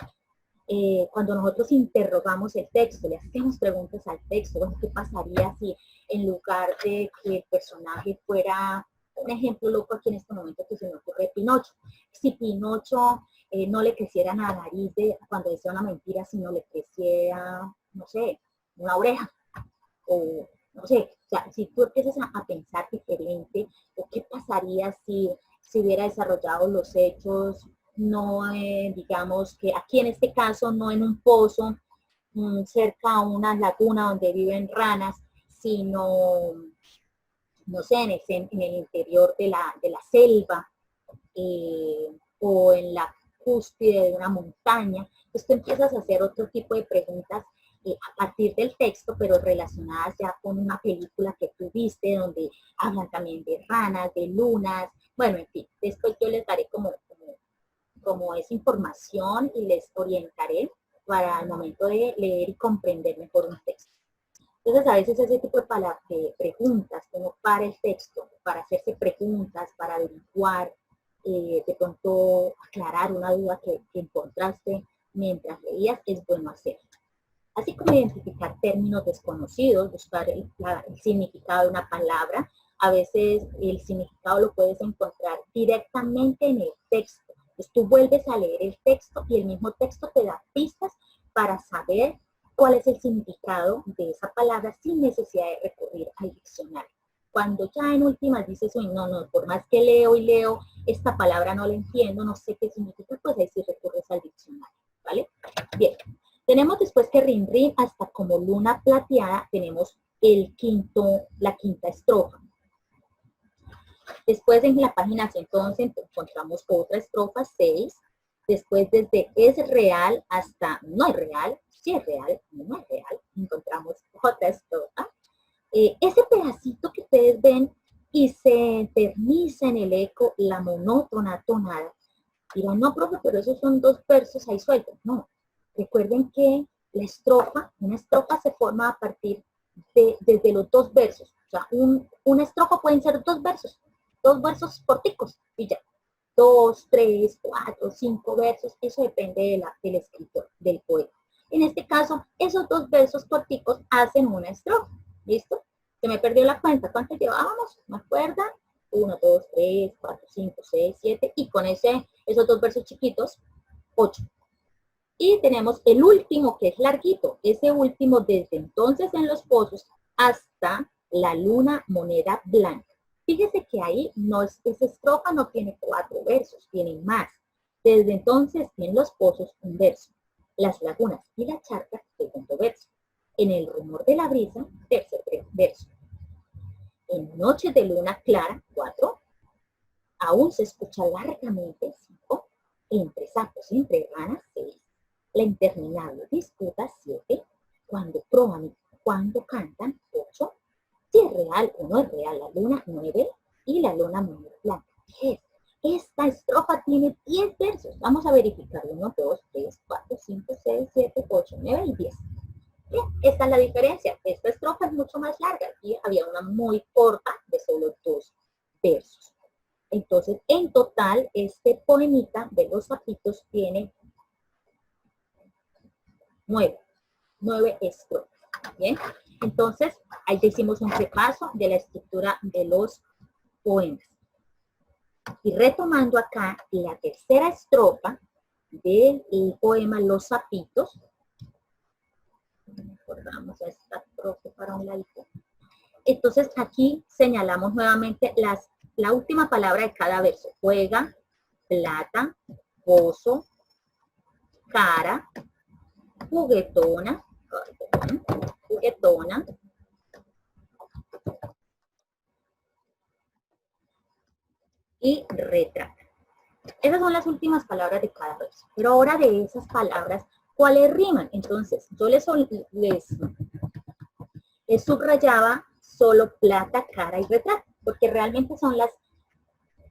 Cuando nosotros interrogamos el texto, le hacemos preguntas al texto, bueno, ¿qué pasaría si en lugar de que el personaje fuera, un ejemplo loco aquí en este momento que se me ocurre, Pinocho? Si Pinocho no le creciera la nariz cuando decía una mentira, sino le creciera, no sé, una oreja, o no sé, o sea, si tú empiezas a pensar diferente, o qué pasaría si hubiera desarrollado los hechos, no digamos que aquí en este caso, no en un pozo, cerca a una laguna donde viven ranas, sino, no sé, en el interior de la selva, o en la cúspide de una montaña. Entonces tú empiezas a hacer otro tipo de preguntas a partir del texto, pero relacionadas ya con una película que tú viste, donde hablan también de ranas, de lunas, bueno, en fin, después yo les daré como esa información y les orientaré para el momento de leer y comprender mejor un texto. Entonces, a veces ese tipo de preguntas, como para el texto, para hacerse preguntas, para averiguar, de pronto aclarar una duda que encontraste mientras leías, es bueno hacer. Así como identificar términos desconocidos, buscar el significado de una palabra. A veces el significado lo puedes encontrar directamente en el texto. Entonces tú vuelves a leer el texto y el mismo texto te da pistas para saber cuál es el significado de esa palabra sin necesidad de recurrir al diccionario. Cuando ya en últimas dices, uy, no, por más que leo y leo, esta palabra no la entiendo, no sé qué significa, pues ahí sí recurres al diccionario, ¿vale? Bien. Tenemos después que rin rin hasta como luna plateada, tenemos la quinta estrofa. Después en la página 111 encontramos otra estrofa, 6. Después desde es real hasta no es real, sí es real, no es real, encontramos otra estrofa. Ese pedacito que ustedes ven y se eterniza en el eco la monótona tonada. Dirán, no, profe, pero esos son 2 versos ahí sueltos. No, recuerden que una estrofa se forma a partir desde los 2 versos. O sea, una estrofa pueden ser 2 versos corticos y ya. 2, 3, 4, 5 versos, eso depende del escritor, del poeta. En este caso, esos 2 versos corticos hacen una estrofa. ¿Listo? Se me perdió la cuenta. ¿Cuántos llevábamos? ¿Me acuerdan? 1, 2, 3, 4, 5, 6, 7. Y con esos 2 versos chiquitos, 8. Y tenemos el último, que es larguito. Ese último, desde entonces en los pozos hasta la luna moneda blanca. Fíjese que ahí esa estrofa no tiene 4 versos, tiene más. Desde entonces en los pozos, un verso. Las lagunas y la charca, segundo verso. En el rumor de la brisa, tercer verso. En noche de luna clara, 4. Aún se escucha largamente, 5. Entre sapos y entre ranas, 6. La interminable disputa, 7. Cuando proban y cuando cantan, 8. Si es real o no es real la luna, 9. Y la luna moneda blanca, 10. Esta estrofa tiene 10 versos. Vamos a verificar. 1, 2, 3, 4, 5, 6, 7, 8, 9 y 10. Bien, esta es la diferencia. Esta estrofa es mucho más larga y había una muy corta de solo 2 versos. Entonces, en total, este poemita de los sapitos tiene 9 estrofas. Bien, entonces, ahí hicimos un repaso de la estructura de los poemas. Y retomando acá la tercera estrofa del poema Los Sapitos, recordamos a esta profe para un ladito. Entonces aquí señalamos nuevamente la última palabra de cada verso. Juega, plata, pozo, cara, juguetona, juguetona, y retrata. Esas son las últimas palabras de cada verso. Pero ahora de esas palabras, ¿cuáles riman? Entonces, yo les subrayaba solo plata, cara y retrato, porque realmente son las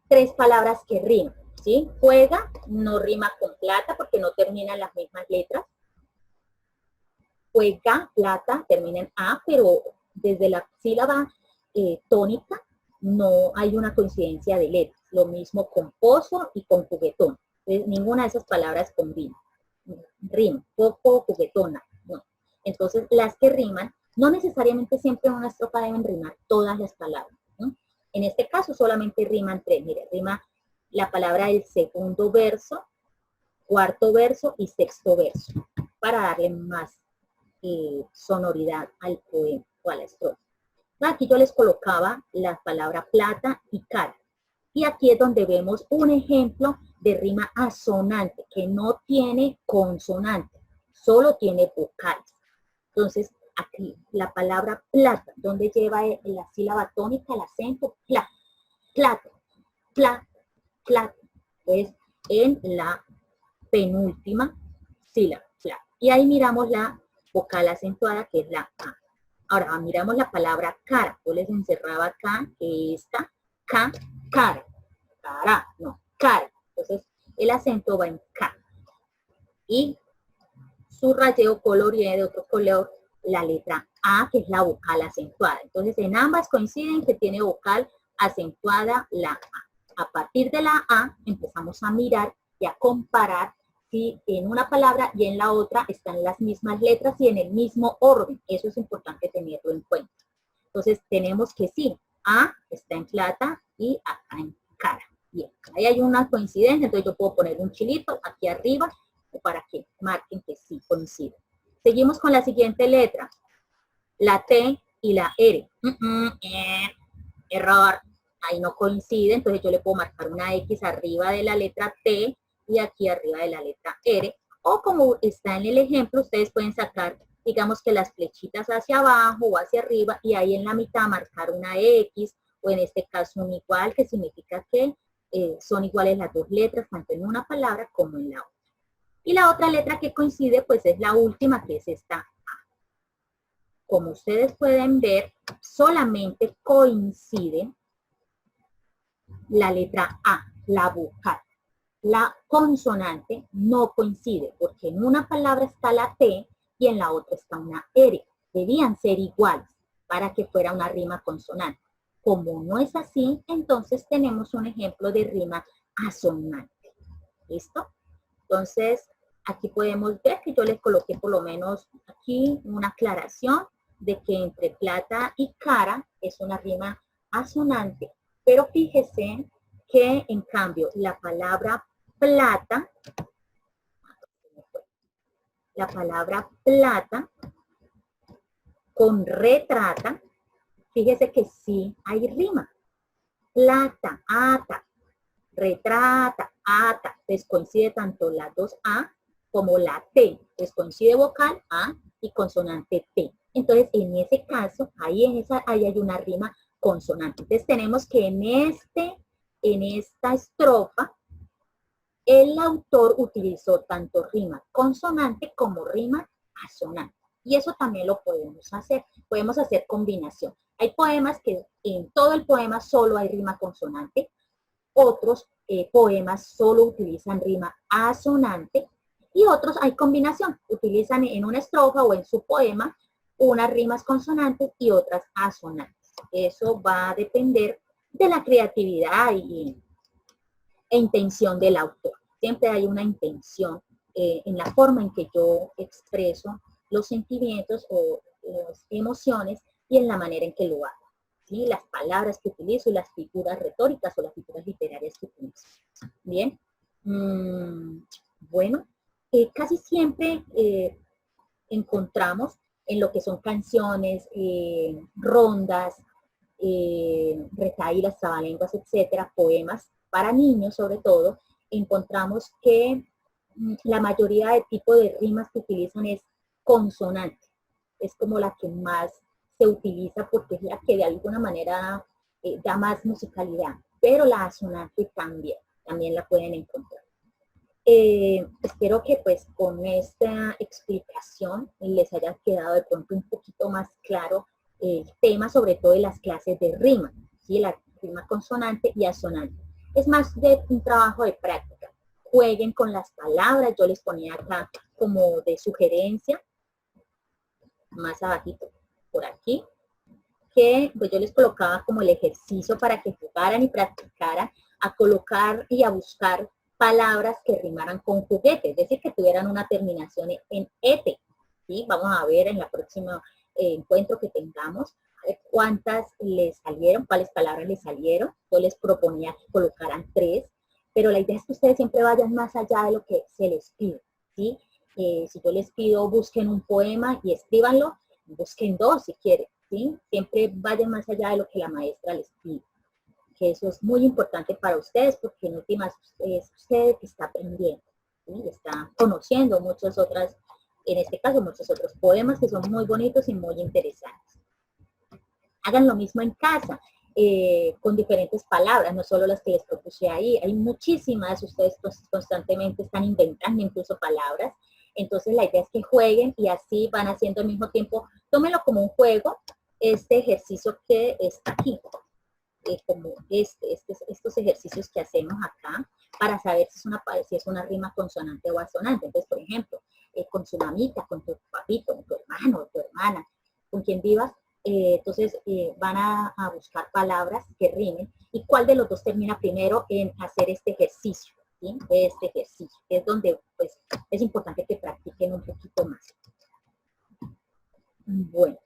3 palabras que riman, ¿sí? Juega no rima con plata porque no terminan las mismas letras. Juega, plata, termina en A, pero desde la sílaba tónica no hay una coincidencia de letras. Lo mismo con pozo y con juguetón. Entonces, ninguna de esas palabras combina. Rima, poco, juguetona, no. Entonces, las que riman, no necesariamente siempre en una estrofa deben rimar todas las palabras, ¿no? En este caso solamente riman 3. Mire, rima la palabra del segundo verso, cuarto verso y sexto verso, para darle más sonoridad al poema o a la estrofa. Aquí yo les colocaba la palabra plata y cara. Y aquí es donde vemos un ejemplo de rima asonante, que no tiene consonante, solo tiene vocales. Entonces, aquí, la palabra plata, donde lleva la sílaba tónica, el acento, plata, plata, plata, plata. Entonces, en la penúltima sílaba, plata. Y ahí miramos la vocal acentuada, que es la A. Ahora, miramos la palabra cara. Yo les encerraba acá, que esta, K, cara. Cara, no, cara. Entonces, el acento va en K. Y subrayé coloreé de otro color la letra A, que es la vocal acentuada. Entonces, en ambas coinciden que tiene vocal acentuada la A. A partir de la A, empezamos a mirar y a comparar si en una palabra y en la otra están las mismas letras y en el mismo orden. Eso es importante tenerlo en cuenta. Entonces, tenemos que sí, A está en plata y acá en cara. Bien, ahí hay una coincidencia, entonces yo puedo poner un chilito aquí arriba para que marquen que sí coinciden. Seguimos con la siguiente letra, la T y la R. Error, ahí no coincide, entonces yo le puedo marcar una X arriba de la letra T y aquí arriba de la letra R, o como está en el ejemplo, ustedes pueden sacar, digamos que las flechitas hacia abajo o hacia arriba y ahí en la mitad marcar una X, o en este caso un igual, que significa que son iguales las dos letras, tanto en una palabra como en la otra. Y la otra letra que coincide, pues es la última, que es esta A. Como ustedes pueden ver, solamente coincide la letra A, la vocal. La consonante no coincide, porque en una palabra está la T y en la otra está una R. Debían ser iguales para que fuera una rima consonante. Como no es así, entonces tenemos un ejemplo de rima asonante. ¿Listo? Entonces, aquí podemos ver que yo les coloqué por lo menos aquí una aclaración de que entre plata y cara es una rima asonante, pero fíjese que en cambio la palabra plata, con retrata, fíjese que sí hay rima. Plata, ata, retrata, ata, les coincide tanto las dos A como la T, les coincide vocal A y consonante T. Entonces, en ese caso, ahí hay una rima consonante. Entonces, tenemos que en esta estrofa, el autor utilizó tanto rima consonante como rima asonante. Y eso también lo podemos hacer. Podemos hacer combinación. Hay poemas que en todo el poema solo hay rima consonante. Otros poemas solo utilizan rima asonante y otros hay combinación, utilizan en una estrofa o en su poema unas rimas consonantes y otras asonantes. Eso va a depender de la creatividad e intención del autor. Siempre hay una intención en la forma en que yo expreso los sentimientos o las emociones y en la manera en que lo hago. ¿Sí? Las palabras que utilizo, las figuras retóricas o las figuras literarias que utilizo. Bien, bueno, casi siempre encontramos en lo que son canciones, rondas, retahílas, trabalenguas, etcétera, poemas para niños sobre todo, encontramos que la mayoría de tipo de rimas que utilizan es consonante. Es como la que más se utiliza porque es la que de alguna manera da más musicalidad, pero la asonante también la pueden encontrar. Espero que pues con esta explicación les haya quedado de pronto un poquito más claro el tema, sobre todo de las clases de rima, ¿sí? La rima consonante y asonante. Es más de un trabajo de práctica. Jueguen con las palabras, yo les ponía acá como de sugerencia, más abajito, por aquí, que pues yo les colocaba como el ejercicio para que jugaran y practicaran a colocar y a buscar palabras que rimaran con juguete, es decir, que tuvieran una terminación en ete. ¿Sí? Vamos a ver en la próxima encuentro que tengamos a ver cuántas les salieron, cuáles palabras les salieron. Yo les proponía que colocaran 3, pero la idea es que ustedes siempre vayan más allá de lo que se les pide. ¿Sí? Si yo les pido busquen un poema y escríbanlo, busquen 2 si quieren. ¿Sí? Siempre vayan más allá de lo que la maestra les pide. Que eso es muy importante para ustedes porque en últimas es usted que está aprendiendo, ¿sí? Está conociendo muchas otras en este caso muchos otros poemas que son muy bonitos y muy interesantes. Hagan lo mismo en casa, con diferentes palabras, no solo las que les propuse ahí, hay muchísimas, ustedes constantemente están inventando incluso palabras, entonces la idea es que jueguen y así van haciendo al mismo tiempo, tómenlo como un juego, este ejercicio que está aquí, como estos ejercicios que hacemos acá, para saber si es una rima consonante o asonante. Entonces, por ejemplo, con su mamita, con tu papito, con tu hermano, tu hermana, con quien vivas, entonces van a buscar palabras que rimen y cuál de los dos termina primero en hacer este ejercicio, ¿sí? Este ejercicio, es donde pues es importante que practiquen un poquito más. Bueno,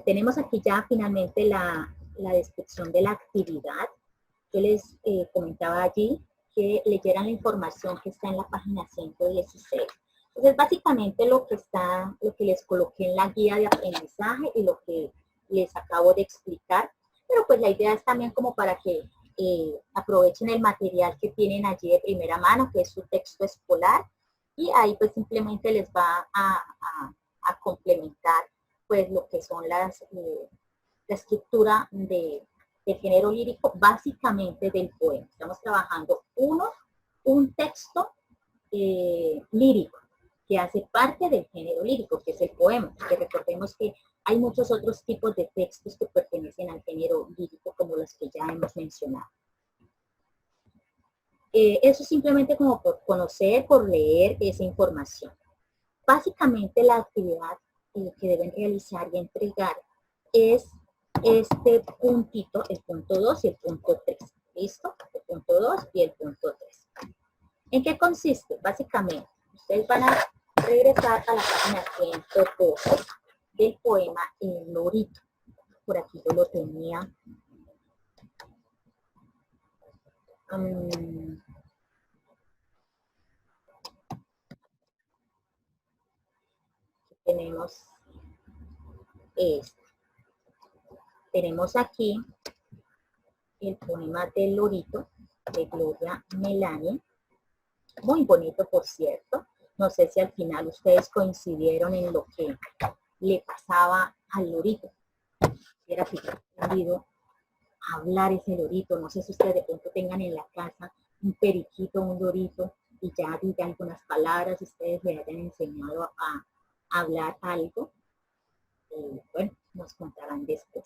tenemos aquí ya finalmente la descripción de la actividad. Yo les comentaba allí que leyeran la información que está en la página 116. Entonces, básicamente lo que les coloqué en la guía de aprendizaje y lo que les acabo de explicar, pero pues la idea es también como para que aprovechen el material que tienen allí de primera mano, que es su texto escolar, y ahí pues simplemente les va a complementar pues lo que son la escritura del género lírico, básicamente del poema. Estamos trabajando un texto lírico que hace parte del género lírico, que es el poema, porque recordemos que hay muchos otros tipos de textos que pertenecen al género lírico, como los que ya hemos mencionado. Eso simplemente como por conocer, por leer esa información. Básicamente la actividad que deben realizar y entregar es este puntito, el punto 2 y el punto 3. ¿Listo? El punto 2 y el punto 3. ¿En qué consiste? Básicamente, ustedes van a regresar a la página 112 del poema El Lorito. Por aquí yo lo tenía. Tenemos este. Tenemos aquí el poema del Lorito de Gloria Melani. Muy bonito, por cierto. No sé si al final ustedes coincidieron en lo que le pasaba al lorito. Era pedido hablar ese lorito. No sé si ustedes de pronto tengan en la casa un periquito, un lorito, y ya digan algunas palabras, ustedes le hayan enseñado a hablar algo. Bueno, nos contarán después.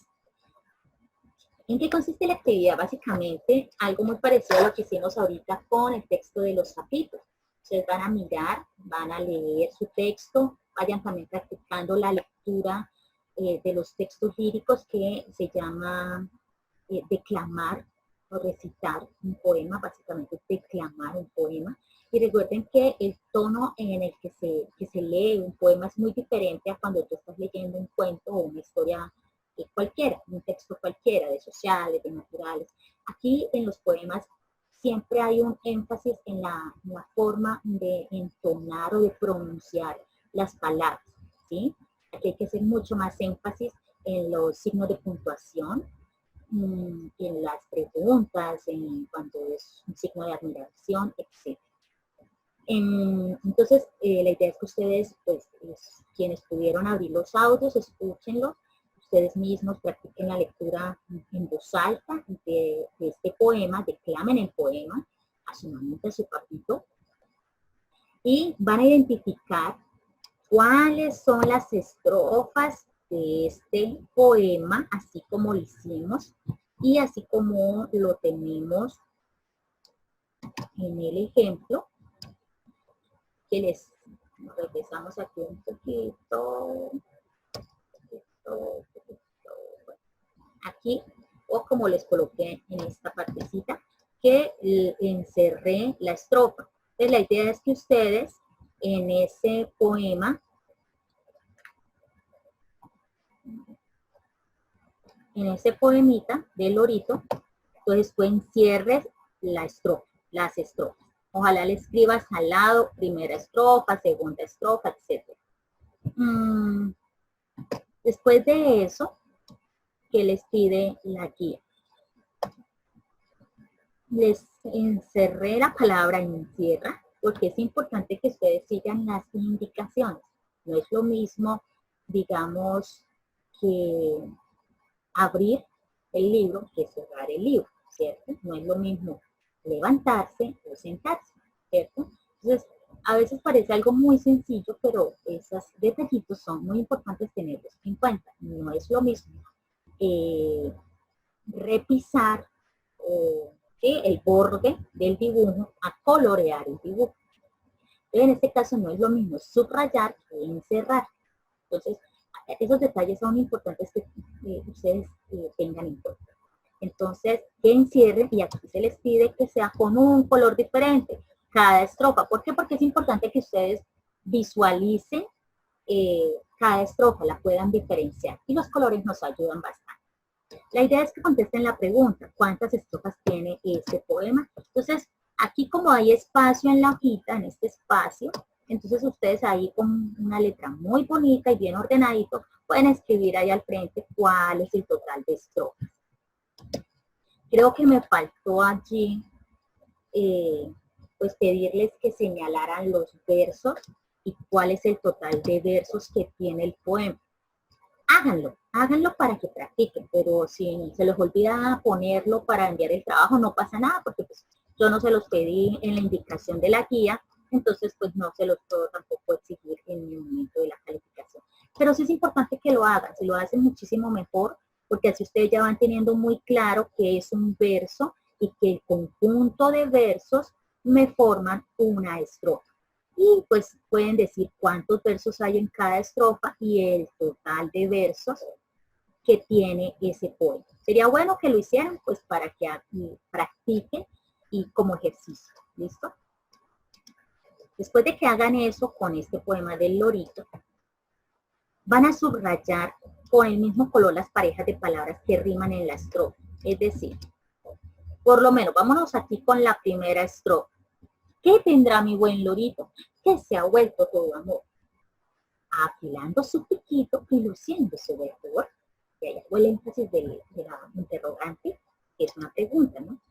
¿En qué consiste la actividad? Básicamente, algo muy parecido a lo que hicimos ahorita con el texto de los sapitos. Ustedes van a mirar, van a leer su texto, vayan también practicando la lectura de los textos líricos que se llama declamar o recitar un poema, básicamente declamar un poema. Y recuerden que el tono en el que se lee un poema es muy diferente a cuando tú estás leyendo un cuento o una historia cualquiera, un texto cualquiera, de sociales, de naturales. Aquí en los poemas siempre hay un énfasis en la forma de entonar o de pronunciar las palabras, ¿sí? Aquí hay que hacer mucho más énfasis en los signos de puntuación, en las preguntas, en cuanto es un signo de admiración, etc. Entonces, la idea es que ustedes, pues, quienes pudieron abrir los audios, escúchenlos, ustedes mismos practiquen la lectura en voz alta de este poema, declamen el poema a su mamita, a su papito, y van a identificar cuáles son las estrofas de este poema, así como lo hicimos, y así como lo tenemos en el ejemplo, que les regresamos aquí un poquito. Aquí, o como les coloqué en esta partecita, que encerré la estrofa. Entonces, la idea es que ustedes en ese poema, en ese poemita del lorito, entonces tú encierres la estrofa, las estrofas. Ojalá le escribas al lado primera estrofa, segunda estrofa, etc. Después de eso, ¿qué les pide la guía? Les encerré la palabra encierra porque es importante que ustedes sigan las indicaciones. No es lo mismo, digamos, que abrir el libro que cerrar el libro, ¿cierto? No es lo mismo levantarse o sentarse, ¿cierto? Entonces, a veces parece algo muy sencillo, pero esos detallitos son muy importantes tenerlos en cuenta. No es lo mismo repisar el borde del dibujo a colorear el dibujo. En este caso no es lo mismo subrayar que encerrar. Entonces, esos detalles son importantes que ustedes tengan en cuenta. Entonces, que encierren, y aquí se les pide que sea con un color diferente cada estrofa. ¿Por qué? Porque es importante que ustedes visualicen cada estrofa, la puedan diferenciar. Y los colores nos ayudan bastante. La idea es que contesten la pregunta, ¿cuántas estrofas tiene este poema? Entonces, aquí como hay espacio en la hojita, en este espacio, entonces ustedes ahí con una letra muy bonita y bien ordenadito, pueden escribir ahí al frente cuál es el total de estrofas. Creo que me faltó allí, pues pedirles que señalaran los versos y cuál es el total de versos que tiene el poema. Háganlo para que practiquen, pero si se les olvida ponerlo para enviar el trabajo, no pasa nada, porque pues yo no se los pedí en la indicación de la guía, entonces pues no se los puedo tampoco exigir en el momento de la calificación. Pero sí es importante que lo hagan, si lo hacen muchísimo mejor, porque así ustedes ya van teniendo muy claro qué es un verso y que el conjunto de versos me forman una estrofa. Y pues pueden decir cuántos versos hay en cada estrofa y el total de versos que tiene ese poema. Sería bueno que lo hicieran pues para que practiquen y como ejercicio. ¿Listo? Después de que hagan eso con este poema del lorito, van a subrayar con el mismo color las parejas de palabras que riman en la estrofa. Es decir, por lo menos, vámonos aquí con la primera estrofa. ¿Qué tendrá mi buen lorito? Que se ha vuelto todo amor. Afilando su piquito y luciendo su verdor. Y ahí hago el énfasis de la interrogante, que es una pregunta, ¿no?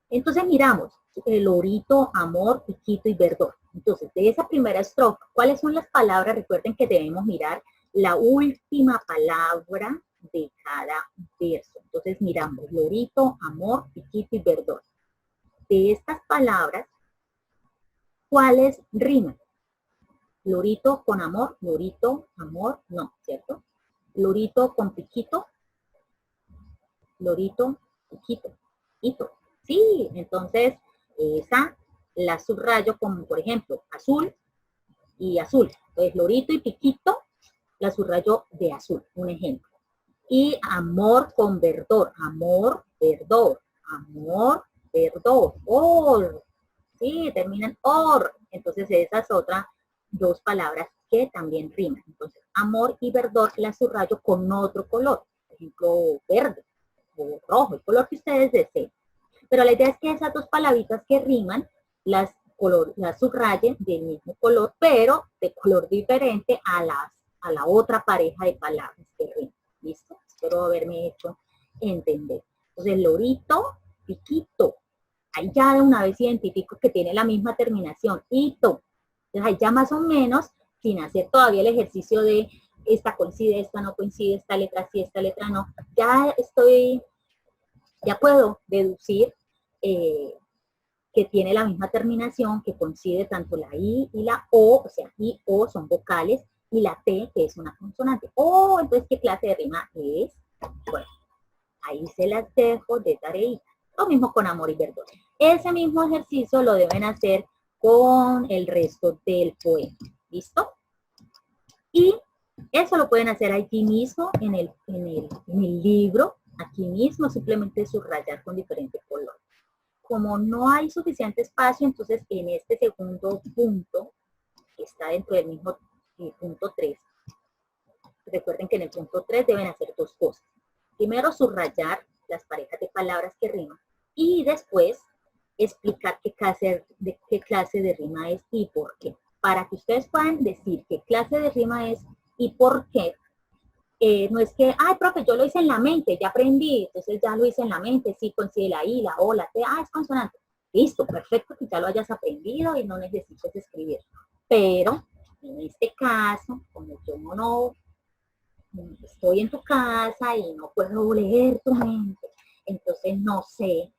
Entonces miramos, el lorito, amor, piquito y verdor. Entonces, de esa primera estrofa, ¿cuáles son las palabras? Recuerden que debemos mirar la última palabra de cada verso. Entonces miramos, lorito, amor, piquito y verdor. De estas palabras, ¿cuáles riman? Lorito con amor, no, ¿cierto? Lorito con piquito, lorito, piquito, hito. Sí, entonces esa la subrayo como, por ejemplo, azul y azul. Entonces, lorito y piquito la subrayo de azul, un ejemplo. Y amor con verdor, amor, verdor, amor, verdor, or. Sí, terminan or. Entonces, esas otras dos palabras que también riman. Entonces, amor y verdor las subrayo con otro color. Por ejemplo, verde o rojo, el color que ustedes deseen. Pero la idea es que esas dos palabritas que riman las subrayen del mismo color, pero de color diferente a la otra pareja de palabras que riman. ¿Listo? Espero haberme hecho entender. Entonces, lorito, piquito. Ahí ya de una vez identifico que tiene la misma terminación, hito. Entonces, ahí ya más o menos, sin hacer todavía el ejercicio de esta coincide, esta no coincide, esta letra sí, esta letra no, ya puedo deducir que tiene la misma terminación, que coincide tanto la I y la O sea, I, O son vocales, y la T, que es una consonante. Oh, entonces, ¿qué clase de rima es? Bueno, ahí se las dejo de tareita. Lo mismo con amor y verdor. Ese mismo ejercicio lo deben hacer con el resto del poema. ¿Listo? Y eso lo pueden hacer aquí mismo en el libro, aquí mismo, simplemente subrayar con diferente color. Como no hay suficiente espacio, entonces en este segundo punto, que está dentro del mismo punto 3, recuerden que en el punto 3 deben hacer dos cosas. Primero, subrayar las parejas de palabras que riman y después explicar qué clase de rima es y por qué. Para que ustedes puedan decir qué clase de rima es y por qué, no es que, ay, profe, yo lo hice en la mente, ya aprendí, entonces ya lo hice en la mente, sí, coincide la I, la O, la T, es consonante. Listo, perfecto que ya lo hayas aprendido y no necesites escribir. Pero en este caso, como yo no estoy en tu casa y no puedo leer tu mente, entonces no sé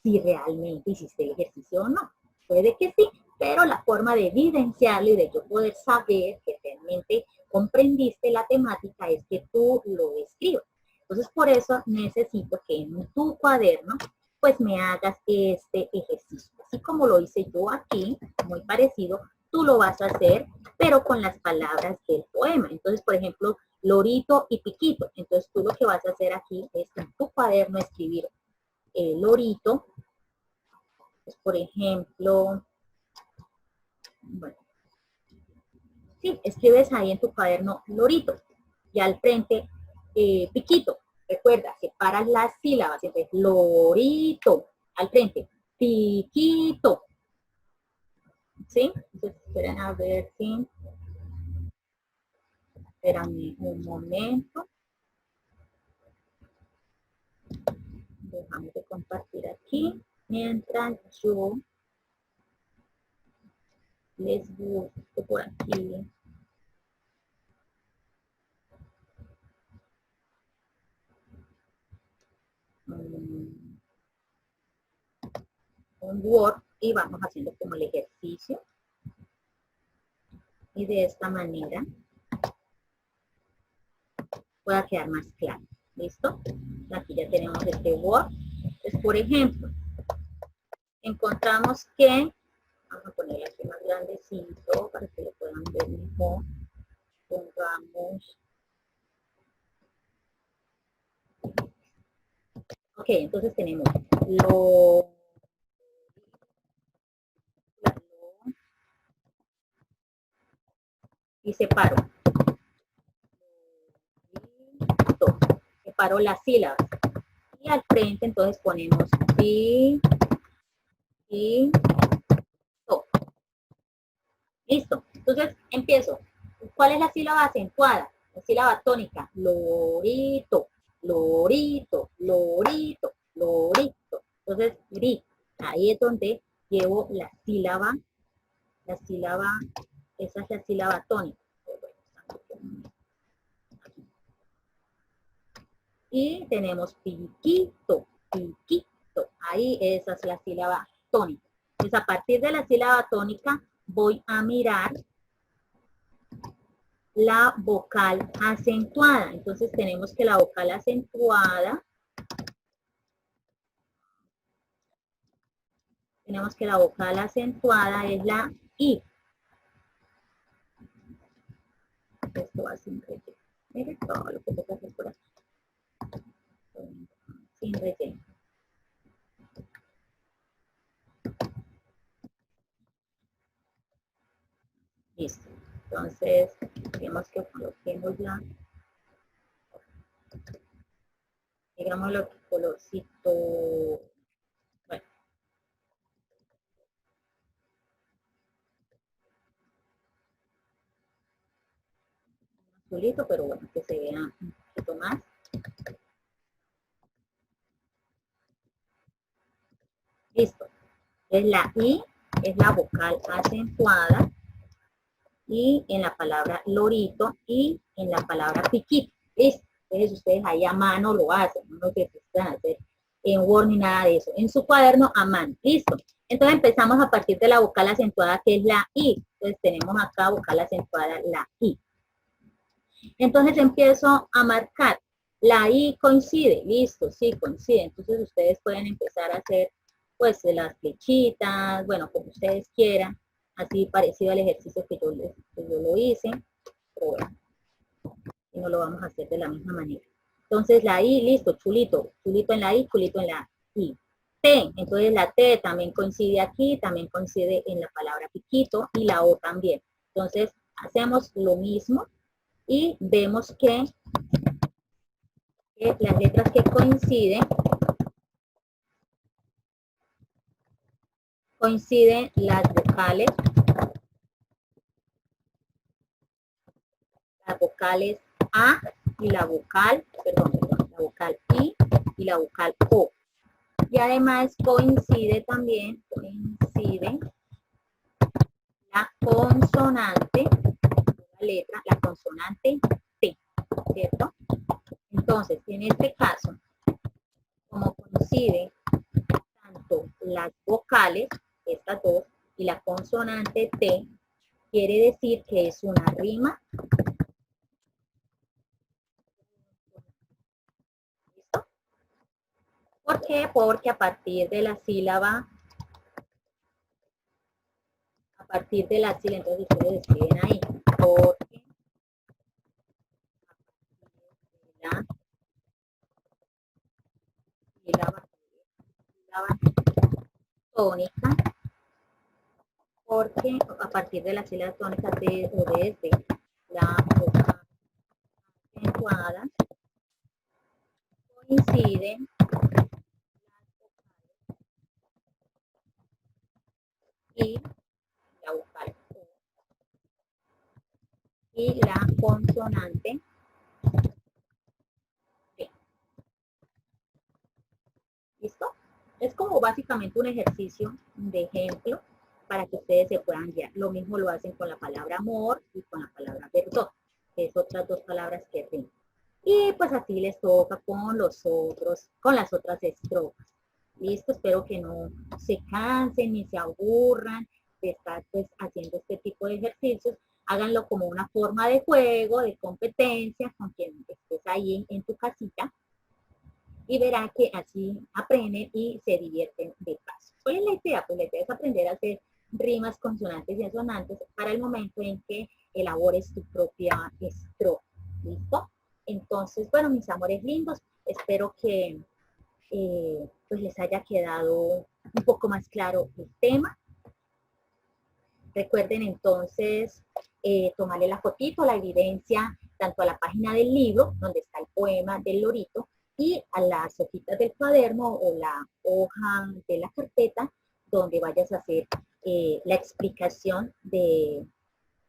si realmente hiciste el ejercicio o no. Puede que sí, pero la forma de evidenciarlo y de yo poder saber que realmente comprendiste la temática es que tú lo escribas. Entonces, por eso necesito que en tu cuaderno pues me hagas este ejercicio. Así como lo hice yo aquí, muy parecido, tú lo vas a hacer, pero con las palabras del poema. Entonces, por ejemplo, lorito y piquito. Entonces, tú lo que vas a hacer aquí es en tu cuaderno escribir lorito. Pues, por ejemplo, bueno, sí, escribes ahí en tu cuaderno lorito y al frente piquito. Recuerda, separas las sílabas, entonces lorito, al frente, piquito, ¿sí? Entonces, esperen a ver si, espérame un momento, dejamos de compartir aquí, mientras yo les busco por aquí um, un Word y vamos haciendo como el ejercicio y de esta manera pueda quedar más claro. ¿Listo? Aquí ya tenemos este Word. Entonces, por ejemplo, encontramos que, vamos a ponerle aquí más grandecito para que lo puedan ver mejor. Pongamos, ok, entonces tenemos lo, y separo. Separo las sílabas. Y al frente entonces ponemos pi, y to. Listo. Entonces empiezo. ¿Cuál es la sílaba acentuada? La sílaba tónica. Lorito, lorito, lorito, lorito. Entonces, ri. Ahí es donde llevo la sílaba, esa es la sílaba tónica. Y tenemos piquito, piquito. Ahí esa es la sílaba tónica. Entonces, a partir de la sílaba tónica, voy a mirar la vocal acentuada. Entonces tenemos que la vocal acentuada, es la I. Esto va sin relleno. Miren todo lo que toca hacer por aquí. Sin relleno. Listo. Entonces, tenemos que coloquemos la, digamos lo que colorcito, bueno, azulito, pero bueno, que se vea un poquito más. Listo. Es la I, es la vocal acentuada, y en la palabra lorito y en la palabra piquito. ¿Listo? Entonces ustedes ahí a mano lo hacen, no lo que necesitan hacer en Word ni nada de eso. En su cuaderno a mano. ¿Listo? Entonces empezamos a partir de la vocal acentuada que es la I. Entonces tenemos acá vocal acentuada la I. Entonces empiezo a marcar. La I coincide, listo, sí, coincide. Entonces ustedes pueden empezar a hacer pues las flechitas, bueno, como ustedes quieran, así parecido al ejercicio que yo lo hice, pero bueno, y no lo vamos a hacer de la misma manera. Entonces la I, listo, chulito, chulito en la I, chulito en la I. T, entonces la T también coincide aquí, también coincide en la palabra piquito y la O también. Entonces hacemos lo mismo y vemos que las letras que coinciden las vocales A y la vocal, perdón, la vocal I y la vocal O. Y además coincide también, coincide la consonante, la letra, la consonante T, ¿cierto? Entonces, en este caso, como coincide tanto las vocales, estas dos, y la consonante T, quiere decir que es una rima. ¿Listo? ¿Por qué? Porque a partir de la sílaba, entonces ustedes escriben ahí, porque la sílaba tónica, porque a partir de la sílaba tónica de, o desde la vocal acentuada coinciden y la vocal y la consonante T. ¿Listo? Es como básicamente un ejercicio de ejemplo para que ustedes se puedan guiar. Lo mismo lo hacen con la palabra amor y con la palabra perdón, que es otras dos palabras que riman. Y pues así les toca con con las otras estrofas. Listo, espero que no se cansen ni se aburran de estar pues haciendo este tipo de ejercicios. Háganlo como una forma de juego, de competencia, con quien estés ahí en tu casita y verá que así aprenden y se divierten de paso. ¿Cuál es la idea? Pues la idea es aprender a hacer rimas consonantes y asonantes para el momento en que elabores tu propia estrofa. ¿Listo? Entonces, bueno, mis amores lindos, espero que pues les haya quedado un poco más claro el tema. Recuerden entonces tomarle la fotito, la evidencia, tanto a la página del libro, donde está el poema del lorito, y a las hojitas del cuaderno o la hoja de la carpeta, donde vayas a hacer la explicación de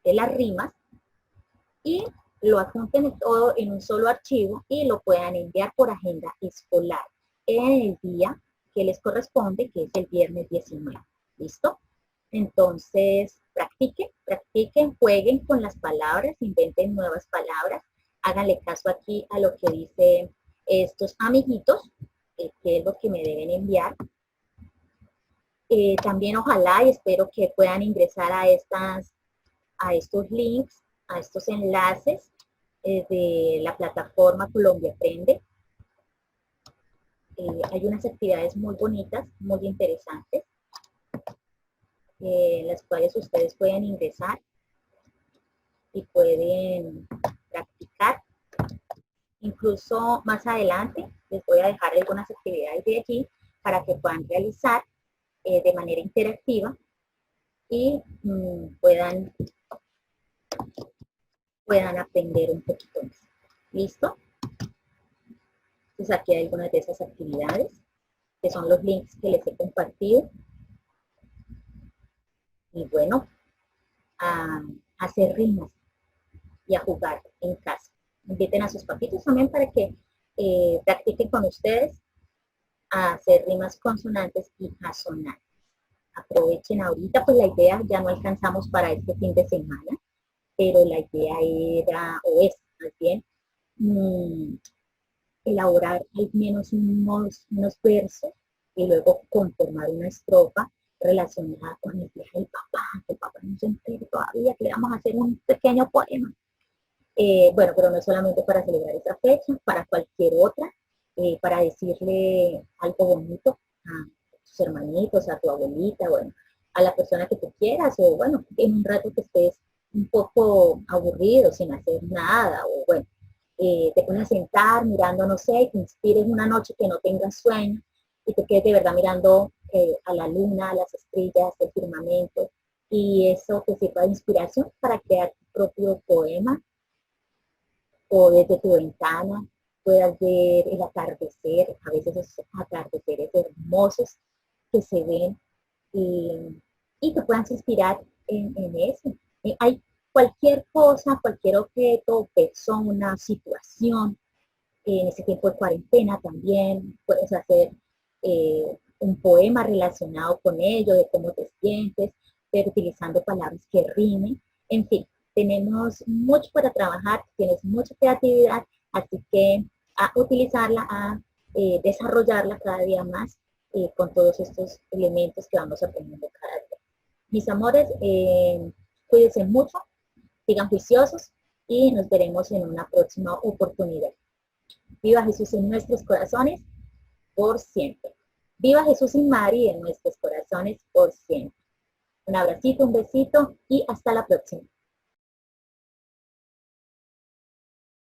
las rimas, y lo adjunten todo en un solo archivo y lo puedan enviar por agenda escolar en el día que les corresponde, que es el viernes 19. ¿Listo? Entonces, practiquen, jueguen con las palabras, inventen nuevas palabras, háganle caso aquí a lo que dicen estos amiguitos, que es lo que me deben enviar. También ojalá y espero que puedan ingresar a estos links, a estos enlaces de la plataforma Colombia Aprende. Hay unas actividades muy bonitas, muy interesantes, las cuales ustedes pueden ingresar y pueden practicar. Incluso más adelante les voy a dejar algunas actividades de allí para que puedan realizar de manera interactiva y puedan aprender un poquito más. ¿Listo? Entonces aquí hay algunas de esas actividades, que son los links que les he compartido. Y bueno, a hacer rimas y a jugar en casa. Inviten a sus papitos también para que practiquen con ustedes a hacer rimas consonantes y asonantes. Aprovechen ahorita, pues la idea ya no alcanzamos para este fin de semana, pero la idea era, o es más bien, elaborar al menos unos versos y luego conformar una estrofa relacionada con el viaje del papá, que el papá no se entere todavía, que le vamos a hacer un pequeño poema. Bueno, pero no solamente para celebrar esa fecha, para cualquier otra, para decirle algo bonito a tus hermanitos, a tu abuelita, bueno, a la persona que tú quieras, o bueno, en un rato que estés un poco aburrido, sin hacer nada, o bueno, te pones a sentar mirando, no sé, te inspires una noche que no tengas sueño y te quedes de verdad mirando a la luna, a las estrellas, el firmamento, y eso te sirva de inspiración para crear tu propio poema o desde tu ventana puedas ver el atardecer, a veces esos atardeceres hermosos que se ven y que puedan inspirar en eso. Hay cualquier cosa, cualquier objeto, persona, situación, en ese tiempo de cuarentena también puedes hacer un poema relacionado con ello, de cómo te sientes, pero utilizando palabras que rimen. En fin, tenemos mucho para trabajar, tienes mucha creatividad, así que a utilizarla, a desarrollarla cada día más con todos estos elementos que vamos aprendiendo cada día. Mis amores, cuídense mucho, sigan juiciosos y nos veremos en una próxima oportunidad. Viva Jesús en nuestros corazones por siempre. Viva Jesús y María en nuestros corazones por siempre. Un abracito, un besito y hasta la próxima.